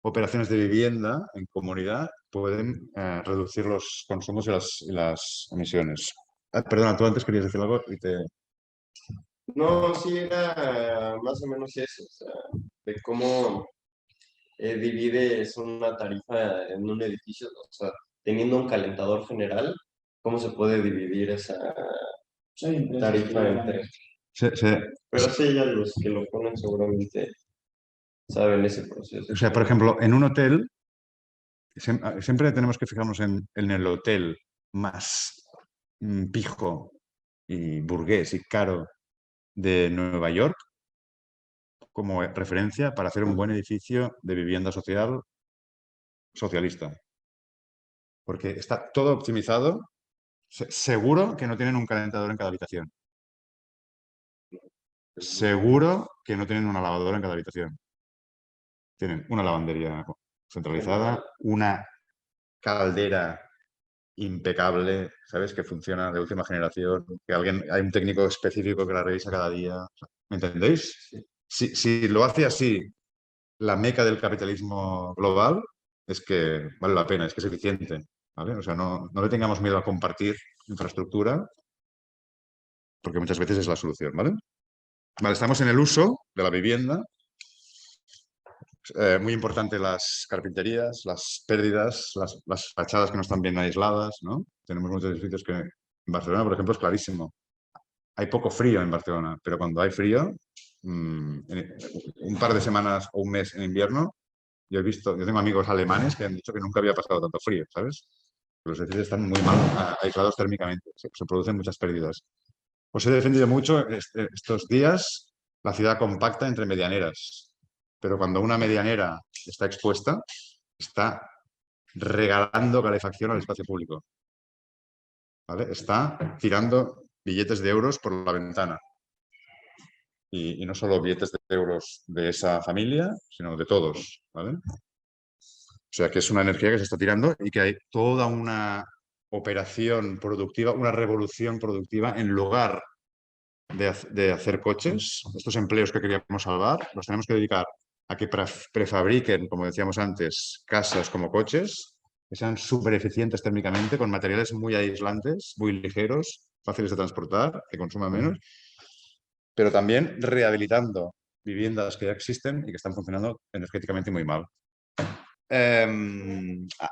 operaciones de vivienda en comunidad pueden reducir los consumos y las emisiones. Perdona, tú antes querías decir algo y te... No, sí, era más o menos eso, o sea, de cómo divides una tarifa en un edificio, o sea, teniendo un calentador general, ¿cómo se puede dividir esa tarifa entre? Pero sí, ya los que lo ponen seguramente saben ese proceso. O sea, por ejemplo, en un hotel, siempre tenemos que fijarnos en el hotel más pijo y burgués y caro de Nueva York como referencia para hacer un buen edificio de vivienda social socialista. Porque está todo optimizado. Seguro que no tienen un calentador en cada habitación. Seguro que no tienen una lavadora en cada habitación. Tienen una lavandería centralizada, una caldera impecable, ¿sabes? Que funciona de última generación, que hay un técnico específico que la revisa cada día. ¿Me entendéis? Si lo hace así la meca del capitalismo global, es que vale la pena, es que es eficiente, ¿vale? O sea, no le tengamos miedo a compartir infraestructura, porque muchas veces es la solución, ¿vale? Vale, estamos en el uso de la vivienda. Muy importante las carpinterías, las pérdidas, las fachadas que no están bien aisladas, ¿no? Tenemos muchos edificios que en Barcelona, por ejemplo, es clarísimo. Hay poco frío en Barcelona, pero cuando hay frío, un par de semanas o un mes en invierno, yo tengo amigos alemanes que han dicho que nunca había pasado tanto frío, ¿sabes? Los edificios están muy mal aislados térmicamente, se producen muchas pérdidas. Os he defendido mucho estos días la ciudad compacta entre medianeras, pero cuando una medianera está expuesta, está regalando calefacción al espacio público, ¿vale? Está tirando billetes de euros por la ventana. Y no solo billetes de euros de esa familia, sino de todos, ¿vale? O sea, que es una energía que se está tirando y que hay toda una operación productiva, una revolución productiva en lugar de hacer coches. Estos empleos que queríamos salvar los tenemos que dedicar a que prefabriquen, como decíamos antes, casas como coches, que sean súper eficientes térmicamente, con materiales muy aislantes, muy ligeros, fáciles de transportar, que consuman menos, pero también rehabilitando viviendas que ya existen y que están funcionando energéticamente muy mal.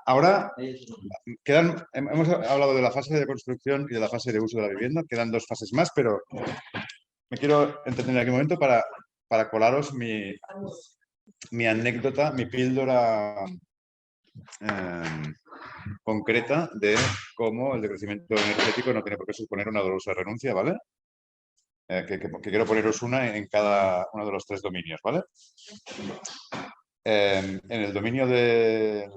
Ahora hemos hablado de la fase de construcción y de la fase de uso de la vivienda. Quedan 2 fases más, pero me quiero entretener aquí un momento para colaros mi anécdota, mi píldora concreta de cómo el decrecimiento energético no tiene por qué suponer una dolorosa renuncia, ¿vale? Que quiero poneros una en cada uno de los 3 dominios, ¿vale? En el dominio de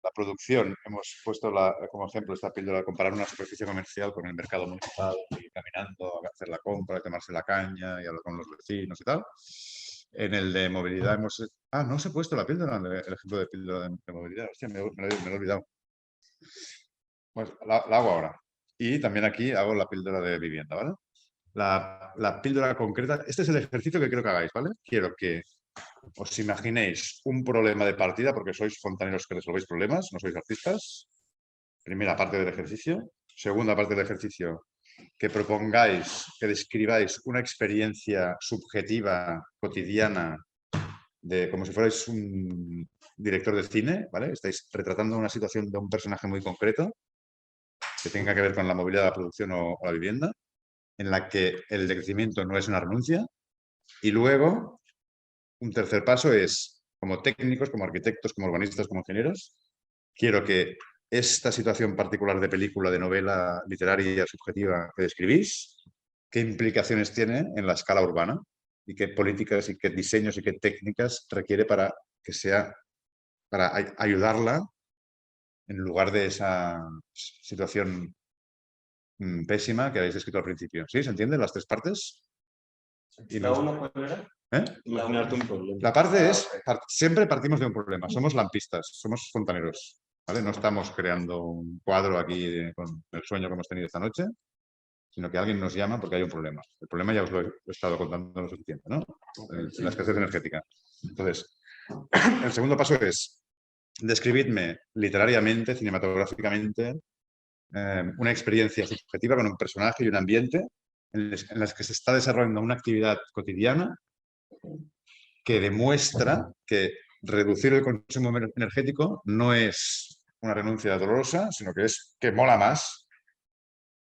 la producción hemos puesto como ejemplo esta píldora de comparar una superficie comercial con el mercado municipal, y caminando, hacer la compra, tomarse la caña y hablar con los vecinos y tal. En el de movilidad hemos... Ah, no os he puesto la píldora, el ejemplo de píldora de movilidad. Hostia, me lo he olvidado. Pues la hago ahora. Y también aquí hago la píldora de vivienda, ¿vale? La píldora concreta, este es el ejercicio que quiero que hagáis, ¿vale? Quiero que os imaginéis un problema de partida, porque sois fontaneros que resolvéis problemas, no sois artistas. Primera parte del ejercicio. Segunda parte del ejercicio, que propongáis, que describáis una experiencia subjetiva, cotidiana, de como si fuerais un director de cine, ¿vale? Estáis retratando una situación de un personaje muy concreto que tenga que ver con la movilidad, la producción o la vivienda, en la que el decrecimiento no es una renuncia. Y luego, un tercer paso es, como técnicos, como arquitectos, como urbanistas, como ingenieros, quiero que esta situación particular de película, de novela literaria subjetiva que describís, qué implicaciones tiene en la escala urbana y qué políticas y qué diseños y qué técnicas requiere para que sea, para ayudarla en lugar de esa situación pésima que habéis descrito al principio. ¿Sí? ¿Se entienden las 3 partes? Y ¿La uno cuál era? ¿Eh? Imaginarte un problema. La parte es, siempre partimos de un problema. Somos lampistas, somos fontaneros. ¿Vale? No estamos creando un cuadro aquí con el sueño que hemos tenido esta noche, sino que alguien nos llama porque hay un problema. El problema ya os lo he estado contando lo suficiente, ¿no? La escasez energética. Entonces, el segundo paso es describidme literariamente, cinematográficamente, una experiencia subjetiva con un personaje y un ambiente en las que se está desarrollando una actividad cotidiana que demuestra que reducir el consumo energético no es una renuncia dolorosa, sino que es que mola más.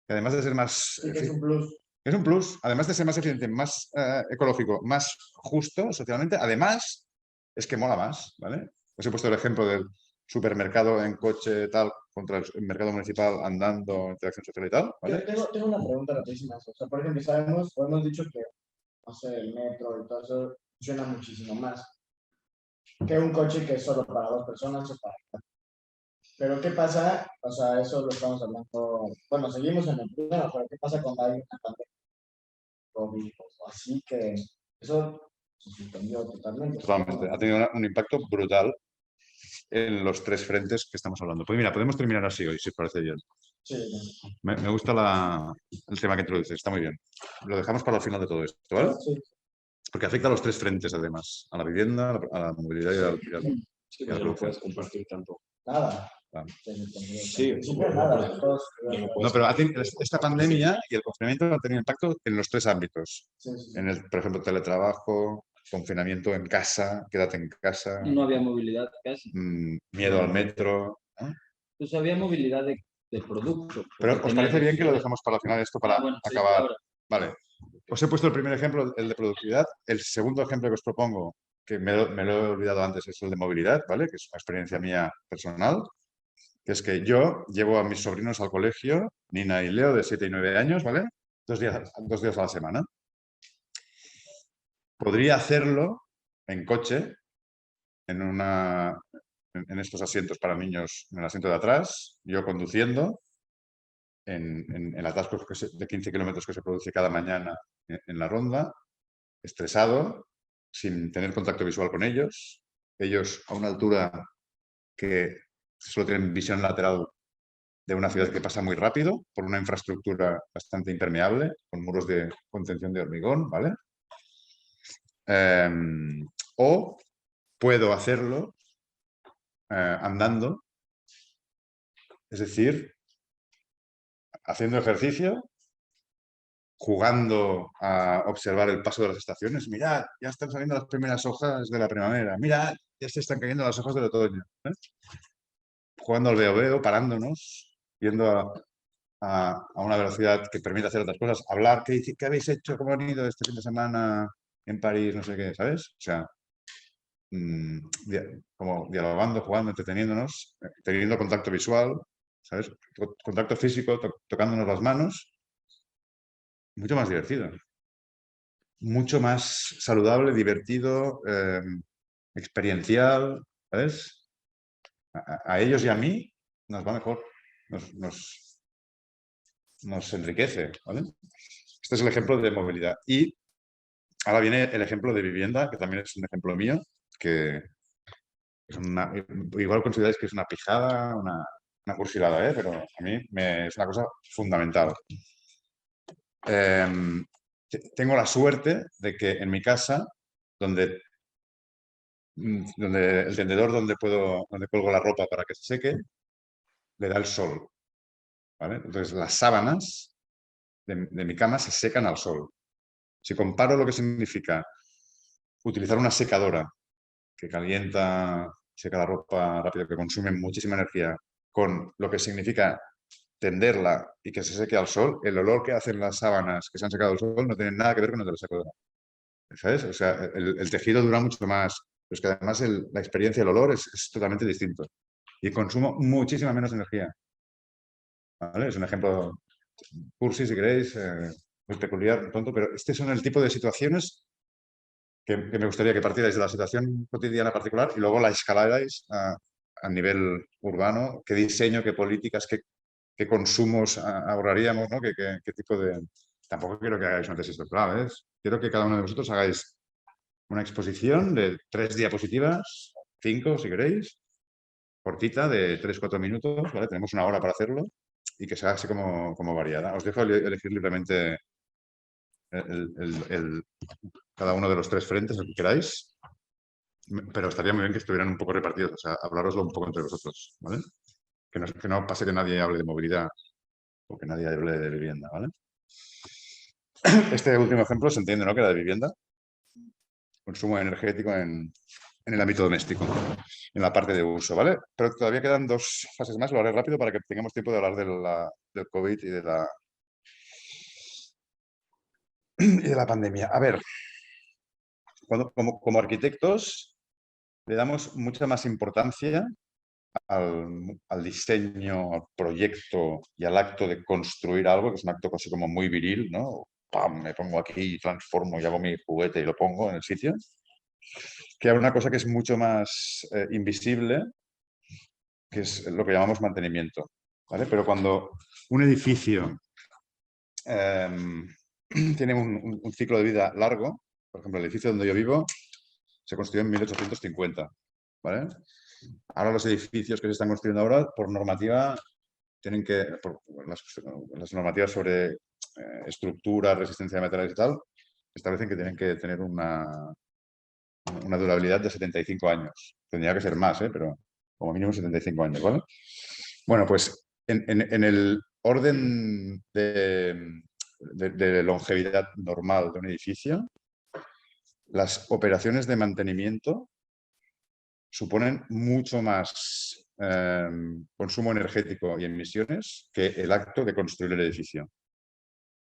Que además de ser más... Sí, que es un plus. Es un plus, además de ser más eficiente, más ecológico, más justo socialmente, además es que mola más, ¿vale? Os he puesto el ejemplo del supermercado en coche tal contra el mercado municipal andando, interacción social y tal, ¿vale? Tengo una pregunta rapidísima. O sea, por ejemplo, sabemos, o hemos dicho que, no sé, el metro y todo eso funciona muchísimo más que un coche que es solo para 2 personas o para... Pero ¿qué pasa? O sea, eso lo estamos hablando, bueno, seguimos en el problema, pero ¿qué pasa cuando hay una pandemia COVID o así que eso se suspendió totalmente? Totalmente. Ha tenido un impacto brutal en los 3 frentes que estamos hablando. Pues mira, podemos terminar así hoy, si os parece bien. Sí, Me gusta el tema que introduces, está muy bien. Lo dejamos para el final de todo esto, ¿vale? sí. Porque afecta a los 3 frentes, además. A la vivienda, a la movilidad Sí, y a la no producción. puedes compartir tanto. Nada. Claro. Sí, Nada. Todos, No, pero esta pandemia y el confinamiento han tenido impacto en los 3 ámbitos. sí, sí. En el, por ejemplo, teletrabajo, confinamiento en casa, quédate en casa, No había movilidad casi. miedo al metro. ¿No? Pues había movilidad de producto. Pero porque ¿os tenías parece bien que lo necesidad. dejemos para el final esto para Bueno, sí, acabar? ahora. Vale. Os he puesto el primer ejemplo, el de productividad. El segundo ejemplo que os propongo, que me lo he olvidado antes, es el de movilidad, ¿vale? Que es una experiencia mía personal. Que es que yo llevo a mis sobrinos al colegio, Nina y Leo, de 7 y 9 años, ¿vale? 2 días a la semana. Podría hacerlo en coche, en estos asientos para niños, en el asiento de atrás, yo conduciendo, en el atasco de 15 kilómetros que se produce cada mañana en la ronda, estresado, sin tener contacto visual con ellos, ellos a una altura que solo tienen visión lateral de una ciudad que pasa muy rápido por una infraestructura bastante impermeable, con muros de contención de hormigón, ¿vale? O puedo hacerlo andando, es decir, haciendo ejercicio, jugando a observar el paso de las estaciones. Mirad, ya están saliendo las primeras hojas de la primavera. Mirad, ya se están cayendo las hojas del otoño. ¿Eh? Jugando al veo-veo, parándonos, yendo a una velocidad que permite hacer otras cosas, hablar, ¿qué habéis hecho? ¿Cómo han ido este fin de semana en París? No sé qué, ¿sabes? O sea, como dialogando, jugando, entreteniéndonos, teniendo contacto visual, ¿sabes? Contacto físico, tocándonos las manos, mucho más divertido. Mucho más saludable, divertido, experiencial, ¿sabes? A ellos y a mí nos va mejor, nos enriquece, ¿vale? Este es el ejemplo de movilidad. Y ahora viene el ejemplo de vivienda, que también es un ejemplo mío, que es igual consideráis que es una pijada, una cursilada, ¿eh? Pero a mí es una cosa fundamental. Tengo la suerte de que en mi casa, donde el tendedor donde cuelgo la ropa para que se seque, le da el sol, ¿vale? Entonces las sábanas de mi cama se secan al sol. Si comparo lo que significa utilizar una secadora que calienta, seca la ropa rápido, que consume muchísima energía, con lo que significa tenderla y que se seque al sol, el olor que hacen las sábanas que se han secado al sol no tiene nada que ver con el de la secadora. ¿Sabes? O sea, el tejido dura mucho más, pero es que además la experiencia, el olor es totalmente distinto. Y consumo muchísima menos energía. ¿Vale? Es un ejemplo cursi, si queréis, muy peculiar, tonto, pero este son el tipo de situaciones que me gustaría que partierais de la situación cotidiana particular y luego la escalarais a nivel urbano, qué diseño, qué políticas, qué consumos ahorraríamos, ¿no? ¿Qué tipo de... Tampoco quiero que hagáis una tesis doctoral, ¿eh? Quiero que cada uno de vosotros hagáis una exposición de 3 diapositivas, 5 si queréis, cortita, de 3-4 minutos, ¿vale? Tenemos 1 hora para hacerlo y que sea así como variada. Os dejo elegir libremente cada uno de los 3 frentes, el que queráis, pero estaría muy bien que estuvieran un poco repartidos, o sea, hablároslo un poco entre vosotros, ¿vale? Que no pase que nadie hable de movilidad o que nadie hable de vivienda, ¿vale? Este último ejemplo se entiende, ¿no? Que era de vivienda, consumo energético en el ámbito doméstico, en la parte de uso, ¿vale? Pero todavía quedan 2 fases más, lo haré rápido para que tengamos tiempo de hablar del COVID y de la pandemia. A ver, como arquitectos le damos mucha más importancia al diseño, al proyecto y al acto de construir algo, que es un acto casi como muy viril, ¿no? ¡Pam! Me pongo aquí, transformo y hago mi juguete y lo pongo en el sitio, que hay una cosa que es mucho más invisible, que es lo que llamamos mantenimiento, ¿vale? Pero cuando un edificio tiene un ciclo de vida largo, por ejemplo, el edificio donde yo vivo se construyó en 1850, ¿vale? Ahora los edificios que se están construyendo ahora, por normativa, tienen que, las normativas sobre estructura, resistencia de materiales y tal, establecen que tienen que tener una durabilidad de 75 años. Tendría que ser más, pero como mínimo 75 años, ¿vale? Bueno, pues en el orden de longevidad normal de un edificio, las operaciones de mantenimiento suponen mucho más consumo energético y emisiones que el acto de construir el edificio.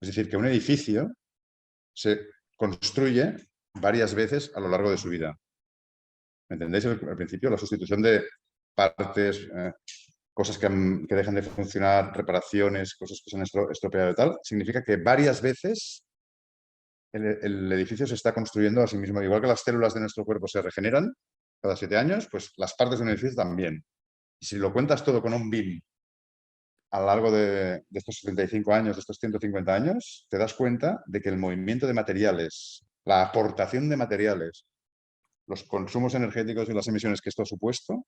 Es decir, que un edificio se construye varias veces a lo largo de su vida. ¿Me entendéis? Al principio, la sustitución de partes, cosas que dejan de funcionar, reparaciones, cosas que se han estropeado y tal, significa que varias veces el edificio se está construyendo a sí mismo. Igual que las células de nuestro cuerpo se regeneran cada 7 años, pues las partes de un edificio también. Y si lo cuentas todo con un BIM a lo largo de estos 75 años, de estos 150 años, te das cuenta de que el movimiento de materiales, la aportación de materiales, los consumos energéticos y las emisiones que esto ha supuesto,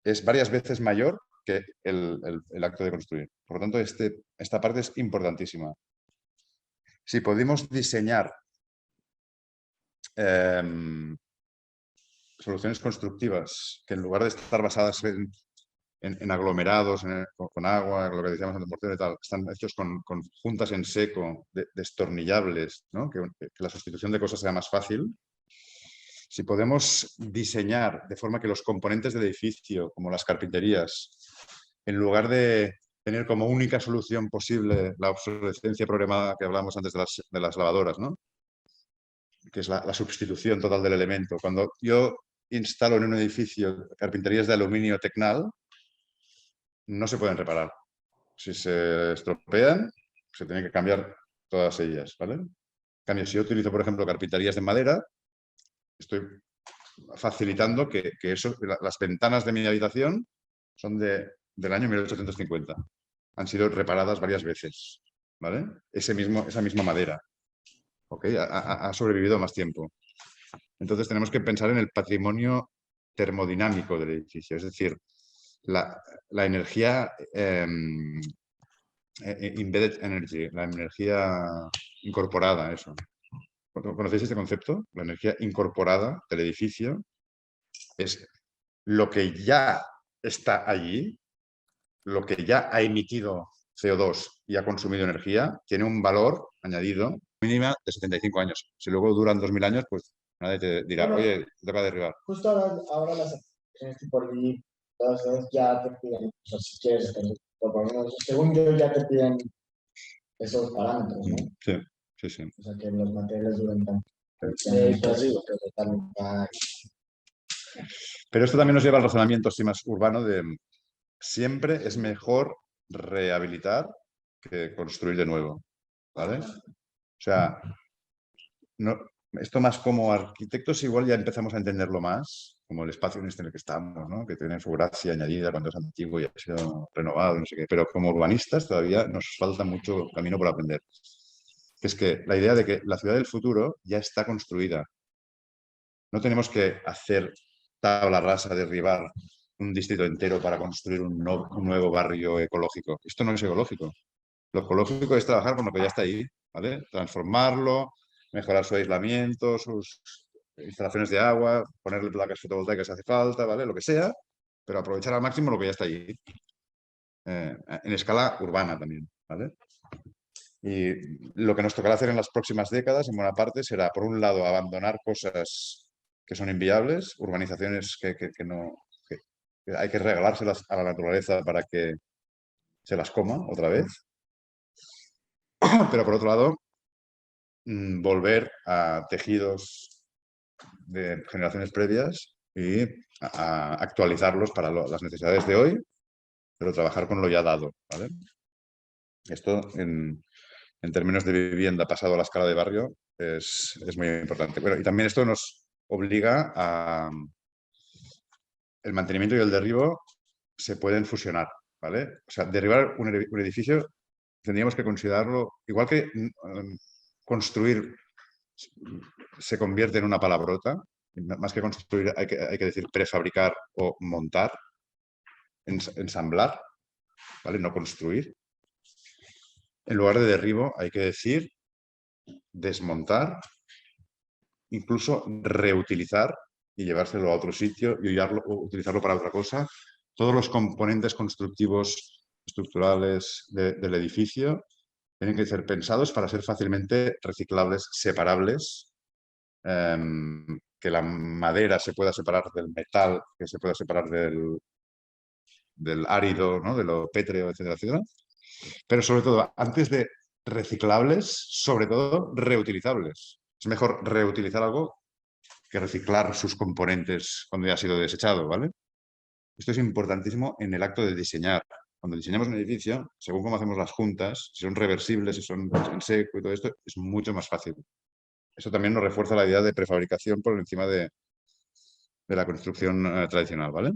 es varias veces mayor que el acto de construir. Por lo tanto, esta parte es importantísima. Si podemos diseñar soluciones constructivas que en lugar de estar basadas en aglomerados, con agua, lo que decíamos antes, mortero y tal, están hechos con juntas en seco, destornillables, ¿no? Que la sustitución de cosas sea más fácil. Si podemos diseñar de forma que los componentes del edificio, como las carpinterías, en lugar de tener como única solución posible la obsolescencia programada que hablábamos antes de las lavadoras, ¿no? Que es la sustitución total del elemento. Cuando yo instalo en un edificio carpinterías de aluminio Tecnal, no se pueden reparar. Si se estropean, se tienen que cambiar todas ellas, ¿vale? En cambio, si yo utilizo, por ejemplo, carpinterías de madera, estoy facilitando que las ventanas de mi habitación son del año 1850. Han sido reparadas varias veces, ¿vale? Esa misma madera, ¿ok? Ha sobrevivido más tiempo. Entonces tenemos que pensar en el patrimonio termodinámico del edificio, es decir, la energía embedded energy, la energía incorporada, eso. ¿Conocéis este concepto? La energía incorporada del edificio es lo que ya está allí, lo que ya ha emitido CO2 y ha consumido energía, tiene un valor añadido mínima de 75 años. Si luego duran 2000 años, pues nadie te dirá, Bueno, oye, te toca derribar. Justo ahora las aplicaciones tipo Leap, todas esas ya te piden, o sea, si quieres, por lo menos, según yo, ya te piden esos parámetros, ¿no? Sí, sí, sí. O sea, que los materiales duren tanto. Pero esto también nos lleva al razonamiento así más urbano de siempre es mejor rehabilitar que construir de nuevo, ¿vale? O sea, esto más como arquitectos igual ya empezamos a entenderlo más, como el espacio en el que estamos, ¿no? Que tiene su gracia añadida cuando es antiguo y ha sido renovado, no sé qué. Pero como urbanistas todavía nos falta mucho camino por aprender. Que es que la idea de que la ciudad del futuro ya está construida. No tenemos que hacer tabla rasa, derribar un distrito entero para construir un nuevo barrio ecológico. Esto no es ecológico. Lo ecológico es trabajar con lo que ya está ahí, ¿vale? Transformarlo, mejorar su aislamiento, sus instalaciones de agua, ponerle placas fotovoltaicas si hace falta, ¿vale? Lo que sea, pero aprovechar al máximo lo que ya está ahí. En escala urbana también, ¿vale? Y lo que nos tocará hacer en las próximas décadas, en buena parte, será, por un lado, abandonar cosas que son inviables, urbanizaciones que hay que regalárselas a la naturaleza para que se las coma otra vez. Pero por otro lado, volver a tejidos de generaciones previas y a actualizarlos para las necesidades de hoy, pero trabajar con lo ya dado, ¿vale? Esto en términos de vivienda pasado a la escala de barrio es muy importante. Bueno, y también esto nos obliga a el mantenimiento y el derribo se pueden fusionar, ¿vale? O sea, derribar un edificio tendríamos que considerarlo, igual que construir se convierte en una palabrota, más que construir hay que decir prefabricar o montar, ensamblar, ¿vale? No construir. En lugar de derribo hay que decir desmontar, incluso reutilizar y llevárselo a otro sitio y utilizarlo para otra cosa. Todos los componentes constructivos, estructurales del edificio tienen que ser pensados para ser fácilmente reciclables, separables, que la madera se pueda separar del metal, que se pueda separar del árido, ¿no? De lo pétreo, etcétera, etcétera. Pero sobre todo, antes de reciclables, sobre todo reutilizables. Es mejor reutilizar algo que reciclar sus componentes cuando ya ha sido desechado, ¿vale? Esto es importantísimo en el acto de diseñar. Cuando diseñamos un edificio, según cómo hacemos las juntas, si son reversibles, si son en seco y todo esto, es mucho más fácil. Eso también nos refuerza la idea de prefabricación por encima de la construcción tradicional, ¿vale?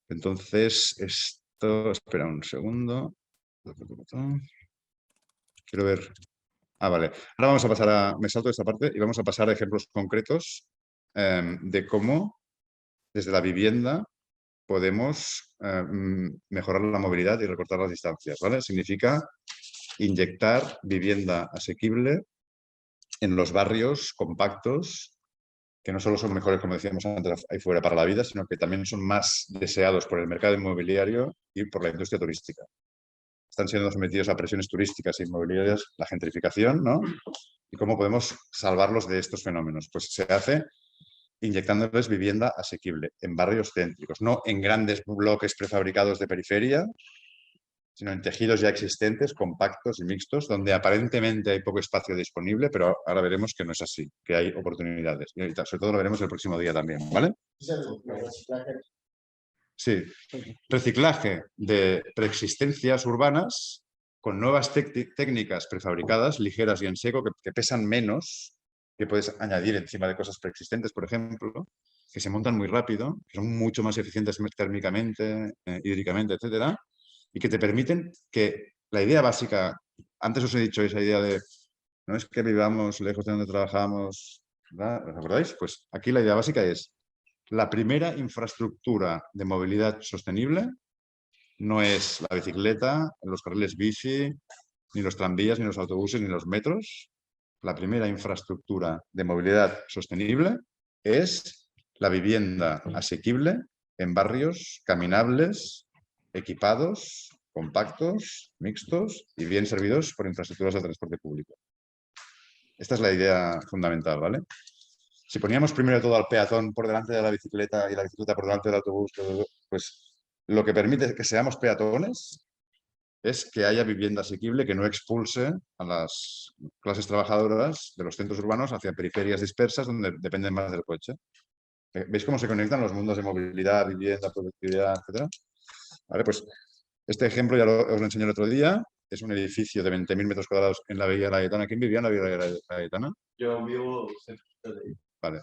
Entonces, esto... Espera un segundo. Quiero ver... Ah, vale. Ahora vamos a pasar a... Me salto de esta parte y vamos a pasar a ejemplos concretos de cómo desde la vivienda podemos mejorar la movilidad y recortar las distancias, ¿vale? Significa inyectar vivienda asequible en los barrios compactos, que no solo son mejores, como decíamos antes, ahí fuera para la vida, sino que también son más deseados por el mercado inmobiliario y por la industria turística. Están siendo sometidos a presiones turísticas e inmobiliarias, la gentrificación, ¿no? ¿Y cómo podemos salvarlos de estos fenómenos? Pues se hace inyectándoles vivienda asequible en barrios céntricos, no en grandes bloques prefabricados de periferia, sino en tejidos ya existentes, compactos y mixtos, donde aparentemente hay poco espacio disponible, pero ahora veremos que no es así, que hay oportunidades. Y ahorita, sobre todo lo veremos el próximo día también, ¿vale? Es el reciclaje. Sí, reciclaje de preexistencias urbanas con nuevas técnicas prefabricadas, ligeras y en seco, que pesan menos, que puedes añadir encima de cosas preexistentes, por ejemplo, que se montan muy rápido, que son mucho más eficientes térmicamente, hídricamente, etcétera, y que te permiten que la idea básica, antes os he dicho esa idea de no es que vivamos lejos de donde trabajamos, ¿verdad? ¿Os acordáis? Pues aquí la idea básica es la primera infraestructura de movilidad sostenible no es la bicicleta, los carriles bici, ni los tranvías, ni los autobuses, ni los metros. La primera infraestructura de movilidad sostenible es la vivienda asequible en barrios caminables, equipados, compactos, mixtos y bien servidos por infraestructuras de transporte público. Esta es la idea fundamental, ¿vale? Si poníamos primero de todo al peatón por delante de la bicicleta y la bicicleta por delante del autobús, pues lo que permite que seamos peatones es que haya vivienda asequible que no expulse a las clases trabajadoras de los centros urbanos hacia periferias dispersas donde dependen más del coche. ¿Veis cómo se conectan los mundos de movilidad, vivienda, productividad, etcétera? Vale, pues este ejemplo ya os lo enseñé el otro día. Es un edificio de 20.000 metros cuadrados en la Villa Laietana. ¿Quién vivía en la Villa Laietana? Yo vivo cerca de ahí. Vale.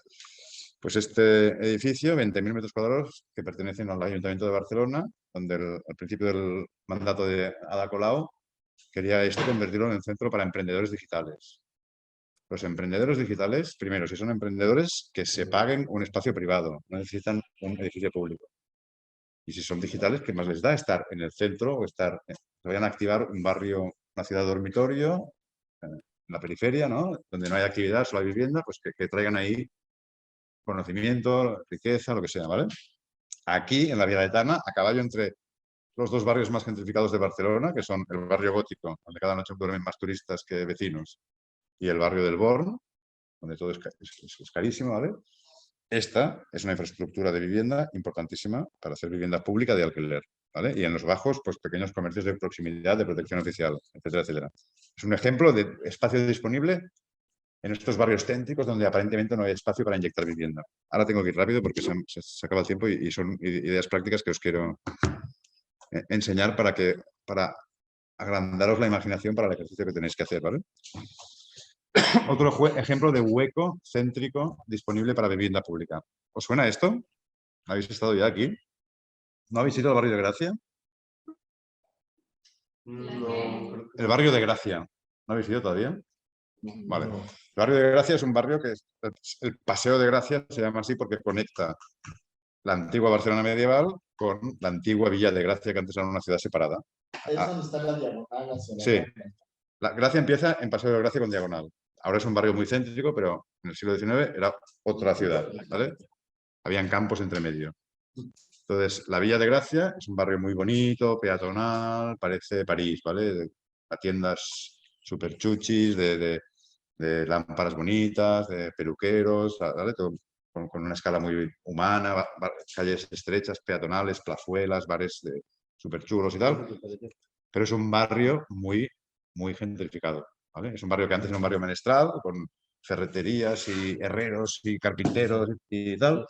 Pues este edificio, 20.000 metros cuadrados, que pertenecen al Ayuntamiento de Barcelona, donde al principio del mandato de Ada Colau quería esto convertirlo en el centro para emprendedores digitales. Los emprendedores digitales, primero, si son emprendedores, que se paguen un espacio privado, no necesitan un edificio público. Y si son digitales, ¿qué más les da estar en el centro o estar, vayan a activar un barrio, una ciudad dormitorio, en la periferia, ¿no? Donde no hay actividad, solo hay vivienda, pues que traigan ahí conocimiento, riqueza, lo que sea, ¿vale? Aquí, en la Via Laietana, a caballo entre los dos barrios más gentrificados de Barcelona, que son el barrio gótico, donde cada noche duermen más turistas que vecinos, y el barrio del Born, donde todo es carísimo, ¿vale? Esta es una infraestructura de vivienda importantísima para hacer vivienda pública de alquiler, ¿vale? Y en los bajos, pues pequeños comercios de proximidad, de protección oficial, etcétera, etcétera. Es un ejemplo de espacio disponible en estos barrios céntricos donde aparentemente no hay espacio para inyectar vivienda. Ahora tengo que ir rápido porque se acaba el tiempo y son ideas prácticas que os quiero enseñar para agrandaros la imaginación para el ejercicio que tenéis que hacer, ¿vale? Otro ejemplo de hueco céntrico disponible para vivienda pública. ¿Os suena esto? ¿Habéis estado ya aquí? ¿No habéis ido al barrio de Gracia? No, creo que El barrio de Gracia. ¿No habéis ido todavía? Vale. El barrio de Gracia es un barrio que el Paseo de Gracia se llama así porque conecta la antigua Barcelona medieval con la antigua Villa de Gracia, que antes era una ciudad separada. Es donde está la diagonal hacia la Sí. norte. La Gracia empieza en Paseo de Gracia con diagonal. Ahora es un barrio muy céntrico, pero en el siglo XIX era otra ciudad, ¿vale? Habían campos entre medio. Entonces, la Villa de Gracia es un barrio muy bonito, peatonal, parece París, ¿vale? A tiendas súper chuchis, de lámparas bonitas, de peluqueros, ¿vale? Todo con una escala muy humana, calles estrechas, peatonales, plazuelas, bares súper chulos y tal. Pero es un barrio muy, muy gentrificado, ¿vale? Es un barrio que antes era un barrio menestral, con ferreterías y herreros y carpinteros y tal,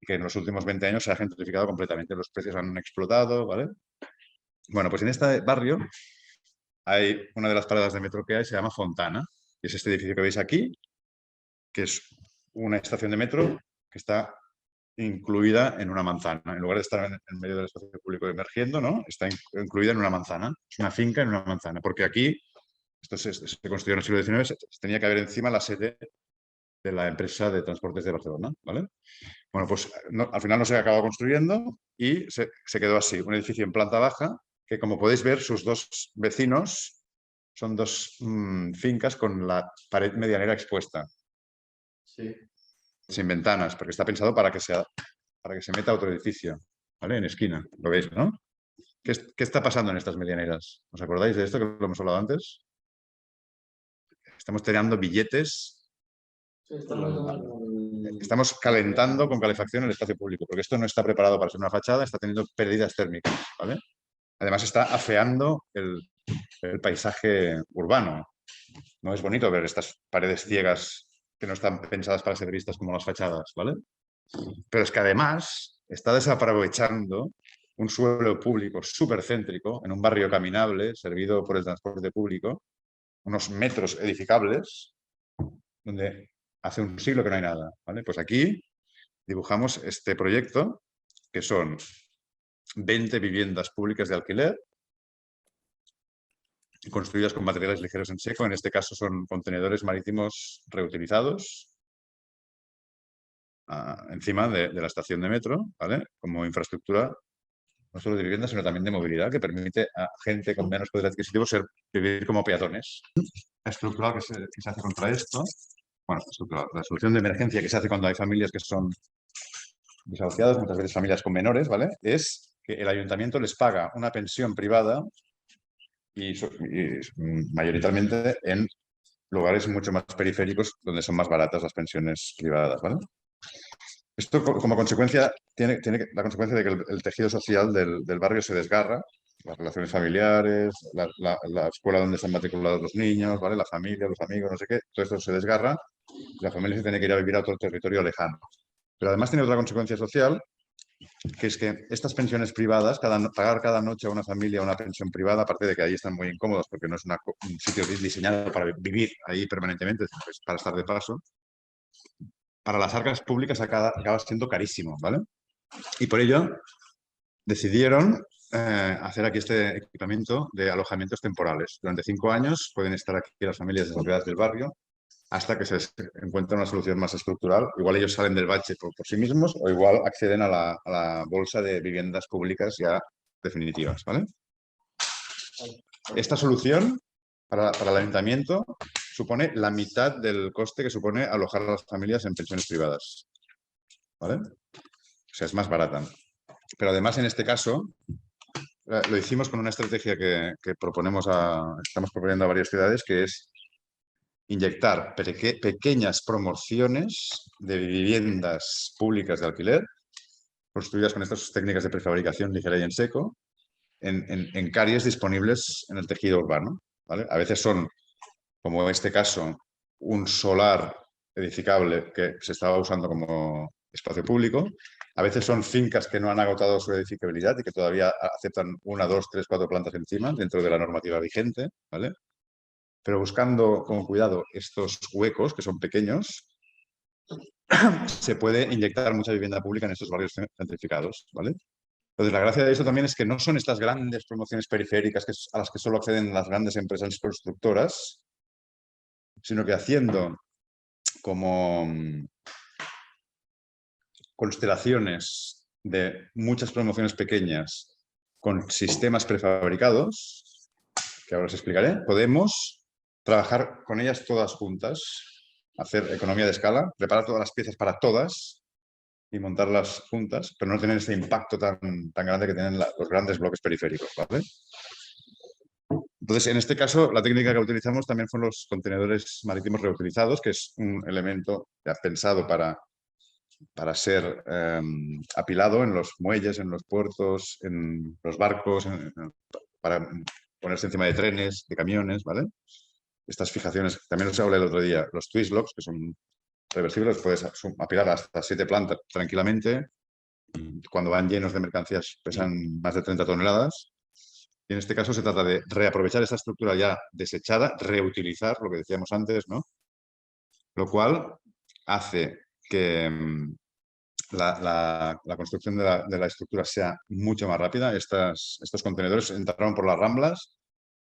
y que en los últimos 20 años se ha gentrificado completamente. Los precios han explotado, ¿vale? Bueno, pues en este barrio hay una de las paradas de metro que hay, se llama Fontana, y es este edificio que veis aquí, que es una estación de metro que está incluida en una manzana. En lugar de estar en medio del espacio público emergiendo, ¿no? Está incluida en una manzana. Es una finca en una manzana, porque aquí, esto se construyó en el siglo XIX, tenía que haber encima la sede de la empresa de transportes de Barcelona, ¿vale? Bueno, pues al final no se acabó construyendo y se quedó así, un edificio en planta baja que, como podéis ver, sus dos vecinos son dos fincas con la pared medianera expuesta, sí. sin ventanas, porque está pensado para que se meta otro edificio, ¿vale? En esquina, lo veis, ¿no? ¿Qué está pasando en estas medianeras? ¿Os acordáis de esto que lo hemos hablado antes? Estamos tirando billetes. Sí, Estamos calentando con calefacción el espacio público, porque esto no está preparado para ser una fachada, está teniendo pérdidas térmicas, ¿vale? además está afeando el paisaje urbano. No es bonito ver estas paredes ciegas que no están pensadas para ser vistas como las fachadas, ¿vale? Pero es que además está desaprovechando un suelo público súper céntrico, en un barrio caminable, servido por el transporte público, unos metros edificables, donde hace un siglo que no hay nada, ¿vale? Pues aquí dibujamos este proyecto, que son 20 viviendas públicas de alquiler, construidas con materiales ligeros en seco. En este caso son contenedores marítimos reutilizados encima de la estación de metro, ¿vale? Como infraestructura no solo de vivienda, sino también de movilidad, que permite a gente con menos poder adquisitivo vivir como peatones. La estructura que se hace contra esto, bueno, la solución de emergencia que se hace cuando hay familias que son desahuciadas, muchas veces familias con menores, ¿vale? Es que el ayuntamiento les paga una pensión privada y mayoritariamente en lugares mucho más periféricos donde son más baratas las pensiones privadas, ¿vale? Esto como consecuencia tiene la consecuencia de que el tejido social del barrio se desgarra, las relaciones familiares, la escuela donde están matriculados los niños, ¿vale? La familia, los amigos, no sé qué, todo esto se desgarra y la familia se tiene que ir a vivir a otro territorio lejano. Pero además tiene otra consecuencia social, que es que estas pensiones privadas, pagar cada noche a una familia una pensión privada, aparte de que ahí están muy incómodos porque no es un sitio diseñado para vivir ahí permanentemente, sino es para estar de paso, para las arcas públicas acaba siendo carísimo, ¿vale? Y por ello decidieron hacer aquí este equipamiento de alojamientos temporales. Durante 5 años pueden estar aquí las familias desarrolladas del barrio hasta que se encuentra una solución más estructural. Igual ellos salen del bache por sí mismos o igual acceden a la bolsa de viviendas públicas ya definitivas, ¿vale? Esta solución para el ayuntamiento supone la mitad del coste que supone alojar a las familias en pensiones privadas, ¿vale? O sea, es más barata. Pero además, en este caso, lo hicimos con una estrategia que estamos proponiendo a varias ciudades, que es inyectar pequeñas promociones de viviendas públicas de alquiler, construidas con estas técnicas de prefabricación ligera y en seco, en calles disponibles en el tejido urbano, ¿vale? A veces son, como en este caso, un solar edificable que se estaba usando como espacio público. A veces son fincas que no han agotado su edificabilidad y que todavía aceptan 1, 2, 3, 4 plantas encima dentro de la normativa vigente, ¿vale? Pero buscando con cuidado estos huecos, que son pequeños, se puede inyectar mucha vivienda pública en estos barrios gentrificados, ¿vale? Entonces, la gracia de esto también es que no son estas grandes promociones periféricas a las que solo acceden las grandes empresas constructoras, sino que haciendo como constelaciones de muchas promociones pequeñas con sistemas prefabricados, que ahora os explicaré, podemos trabajar con ellas todas juntas, hacer economía de escala, preparar todas las piezas para todas y montarlas juntas, pero no tener ese impacto tan grande que tienen los grandes bloques periféricos, ¿vale? Entonces, en este caso, la técnica que utilizamos también fueron los contenedores marítimos reutilizados, que es un elemento ya pensado para ser apilado en los muelles, en los puertos, en los barcos, para ponerse encima de trenes, de camiones, ¿vale? Estas fijaciones, también os hablé el otro día, los twist locks, que son reversibles, puedes apilar hasta 7 plantas tranquilamente. Cuando van llenos de mercancías pesan más de 30 toneladas. Y en este caso se trata de reaprovechar esta estructura ya desechada, reutilizar, lo que decíamos antes, ¿no? Lo cual hace que la construcción de la estructura sea mucho más rápida. Estos contenedores entraron por las Ramblas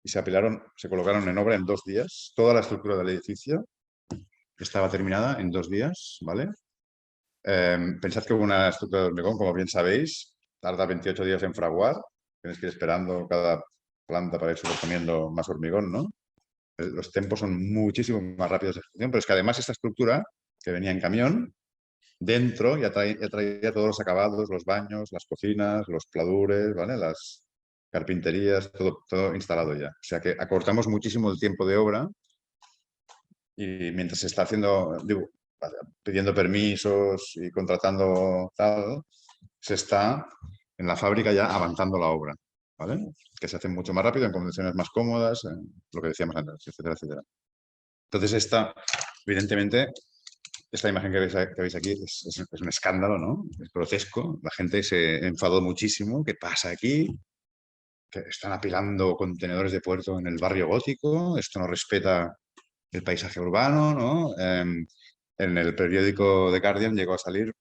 y se colocaron en obra en 2 días. Toda la estructura del edificio estaba terminada en 2 días, ¿vale? Pensad que una estructura de hormigón, como bien sabéis, tarda 28 días en fraguar. Tienes que ir esperando cada planta para ir superponiendo más hormigón, ¿no? Los tiempos son muchísimo más rápidos de ejecución, pero es que además esta estructura que venía en camión, dentro ya traía todos los acabados, los baños, las cocinas, los pladures, ¿vale? Las carpinterías, todo instalado ya. O sea que acortamos muchísimo el tiempo de obra y mientras se está pidiendo permisos y contratando tal, se está en la fábrica ya avanzando la obra. ¿vale? Que se hacen mucho más rápido, en condiciones más cómodas, lo que decíamos antes, etcétera, etcétera. Entonces, evidentemente, esta imagen que veis aquí es un escándalo, ¿no? Es grotesco. La gente se enfadó muchísimo. ¿Qué pasa aquí? Que están apilando contenedores de puerto en el barrio gótico. Esto no respeta el paisaje urbano, ¿no? En el periódico The Guardian llegó a salir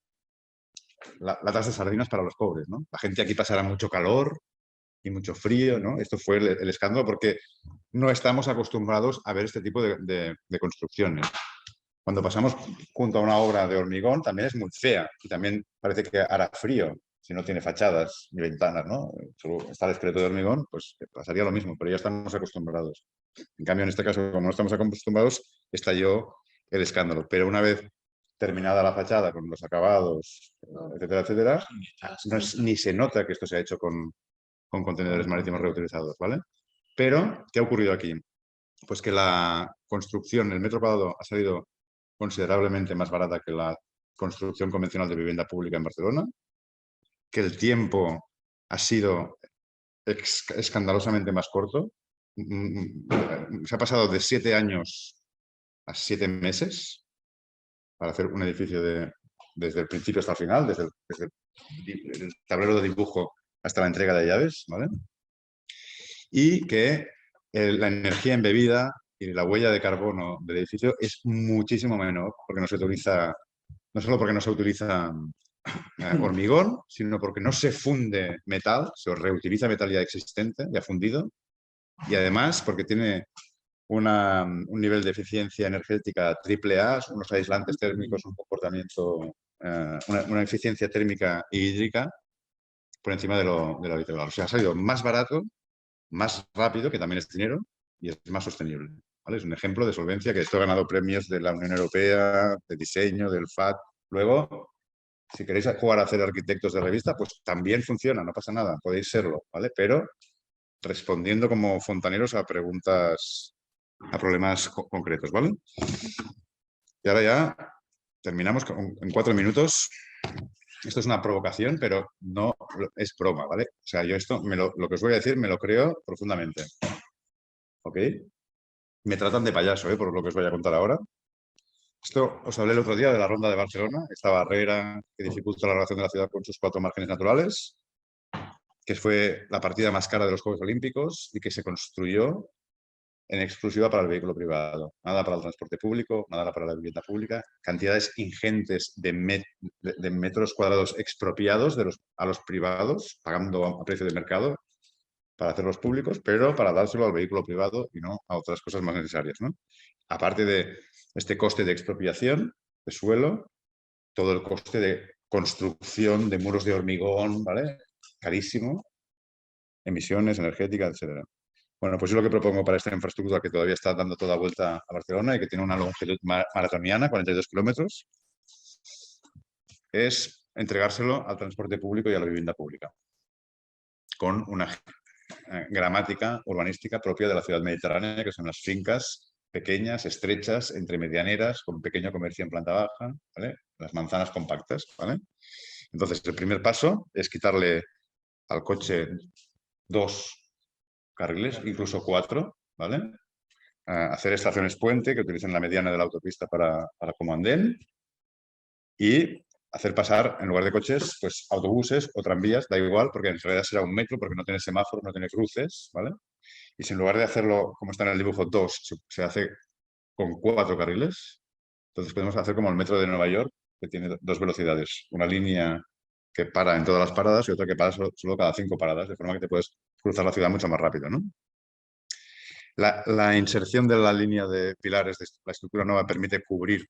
latas de sardinas para los pobres, ¿no? La gente aquí pasará mucho calor y mucho frío, ¿no? Esto fue el escándalo porque no estamos acostumbrados a ver este tipo de construcciones. Cuando pasamos junto a una obra de hormigón también es muy fea y también parece que hará frío si no tiene fachadas ni ventanas, ¿no? Solo está el esqueleto de hormigón, pues pasaría lo mismo, pero ya estamos acostumbrados. En cambio, en este caso, como no estamos acostumbrados, estalló el escándalo. Pero una vez terminada la fachada con los acabados, etcétera, etcétera, ni se nota que esto se ha hecho con contenedores marítimos reutilizados, ¿vale? Pero, ¿qué ha ocurrido aquí? Pues que la construcción, el metro cuadrado ha salido considerablemente más barata que la construcción convencional de vivienda pública en Barcelona, que el tiempo ha sido escandalosamente más corto. Se ha pasado de 7 años a 7 meses para hacer un edificio desde el principio hasta el final, desde el tablero de dibujo hasta la entrega de llaves, ¿vale? Y que la energía embebida y la huella de carbono del edificio es muchísimo menor, porque no se utiliza, no solo porque no se utiliza hormigón, sino porque no se funde metal, se reutiliza metal ya existente, ya fundido, y además porque tiene un nivel de eficiencia energética AAA, unos aislantes térmicos, un comportamiento, una eficiencia térmica e hídrica por encima de lo habitual. O sea, ha salido más barato, más rápido, que también es dinero, y es más sostenible. ¿Vale? Es un ejemplo de solvencia que esto ha ganado premios de la Unión Europea, de diseño, del FAT. Luego, si queréis jugar a hacer arquitectos de revista, pues también funciona, no pasa nada, podéis serlo, ¿vale? Pero respondiendo como fontaneros a preguntas, a problemas concretos, ¿vale? Y ahora ya terminamos en 4 minutos. Esto es una provocación, pero no es broma, ¿vale? O sea, yo esto, lo que os voy a decir, me lo creo profundamente. ¿Ok? Me tratan de payaso, por lo que os voy a contar ahora. Esto os hablé el otro día de la Ronda de Barcelona, esta barrera que dificulta la relación de la ciudad con sus 4 márgenes naturales, que fue la partida más cara de los Juegos Olímpicos y que se construyó en exclusiva para el vehículo privado. Nada para el transporte público, nada para la vivienda pública. Cantidades ingentes de metros cuadrados expropiados a los privados, pagando a precio de mercado para hacerlos públicos, pero para dárselo al vehículo privado y no a otras cosas más necesarias, ¿no? Aparte de este coste de expropiación de suelo, todo el coste de construcción de muros de hormigón, ¿vale? Carísimo, emisiones energéticas, etcétera. Bueno, pues yo lo que propongo para esta infraestructura que todavía está dando toda vuelta a Barcelona y que tiene una longitud maratoniana, 42 kilómetros, es entregárselo al transporte público y a la vivienda pública, con una gramática urbanística propia de la ciudad mediterránea, que son las fincas pequeñas, estrechas, entre medianeras, con pequeño comercio en planta baja, ¿vale? Las manzanas compactas, ¿vale? Entonces, el primer paso es quitarle al coche 2 carriles, incluso 4, ¿vale? Hacer estaciones puente que utilicen la mediana de la autopista para como andén y hacer pasar, en lugar de coches, pues autobuses o tranvías, da igual, porque en realidad será un metro, porque no tiene semáforos, no tiene cruces, ¿vale? Y si en lugar de hacerlo, como está en el dibujo, 2, se hace con 4 carriles, entonces podemos hacer como el metro de Nueva York, que tiene 2 velocidades. Una línea que para en todas las paradas y otra que para solo cada 5 paradas, de forma que te puedes cruzar la ciudad mucho más rápido, ¿no? La inserción de la línea de pilares de la estructura nueva permite cubrir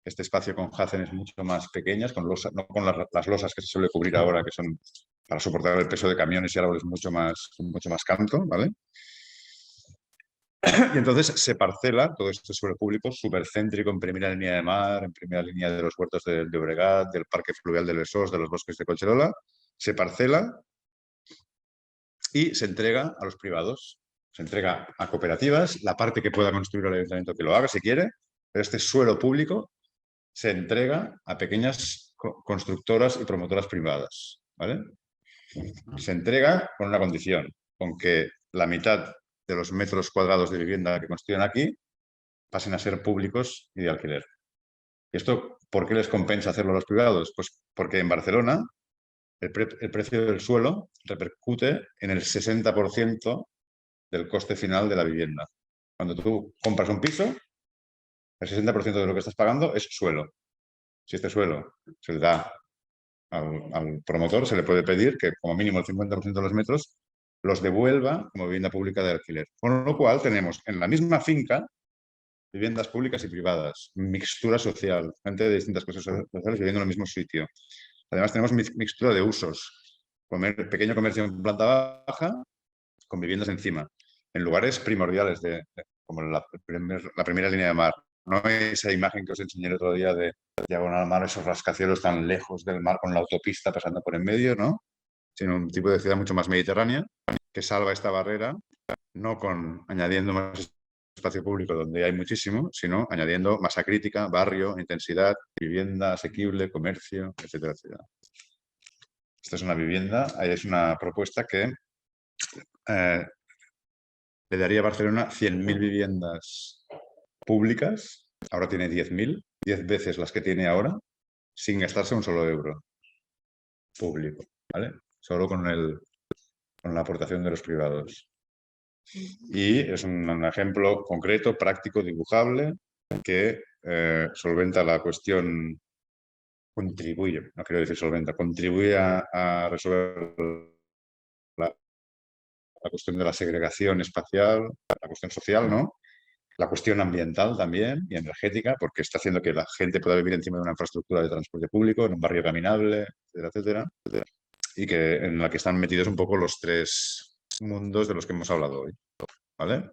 este espacio con jácenes mucho más pequeñas, no con las losas que se suele cubrir ahora, que son para soportar el peso de camiones y árboles con mucho más canto, ¿vale? Y entonces se parcela todo este suelo público supercéntrico en primera línea de mar, en primera línea de los huertos de Llobregat, del parque fluvial de Lesós, de los bosques de Collserola, se parcela y se entrega a los privados. Se entrega a cooperativas, la parte que pueda construir el ayuntamiento que lo haga si quiere, pero este suelo público se entrega a pequeñas constructoras y promotoras privadas, ¿vale? Se entrega con una condición, con que la mitad de los metros cuadrados de vivienda que construyen aquí pasen a ser públicos y de alquiler. ¿Y esto por qué les compensa hacerlo a los privados? Pues porque en Barcelona el precio del suelo repercute en el 60% del coste final de la vivienda. Cuando tú compras un piso, el 60% de lo que estás pagando es suelo. Si este suelo se le da al promotor, se le puede pedir que como mínimo el 50% de los metros los devuelva como vivienda pública de alquiler. Con lo cual tenemos en la misma finca viviendas públicas y privadas, mixtura social, gente de distintas clases sociales viviendo en el mismo sitio. Además tenemos mixtura de usos, pequeño comercio en planta baja con viviendas encima, en lugares primordiales como la primera línea de mar. No esa imagen que os enseñé el otro día de diagonal al mar, esos rascacielos tan lejos del mar con la autopista pasando por en medio, ¿no? Sino un tipo de ciudad mucho más mediterránea que salva esta barrera, no con añadiendo más espacio público donde hay muchísimo, sino añadiendo masa crítica, barrio, intensidad, vivienda asequible, comercio, etcétera, etcétera. Esta es una vivienda, es una propuesta que le daría a Barcelona 100.000 viviendas públicas, ahora tiene 10.000, 10 veces las que tiene ahora, sin gastarse un solo euro público, ¿vale? Solo con la aportación de los privados. Y es un ejemplo concreto, práctico, dibujable, que solventa la cuestión, contribuye, no quiero decir solventa, contribuye a resolver la cuestión de la segregación espacial, la cuestión social, ¿no? La cuestión ambiental también y energética, porque está haciendo que la gente pueda vivir encima de una infraestructura de transporte público, en un barrio caminable, etcétera, etcétera, y que en la que están metidos un poco los tres mundos de los que hemos hablado hoy, ¿vale?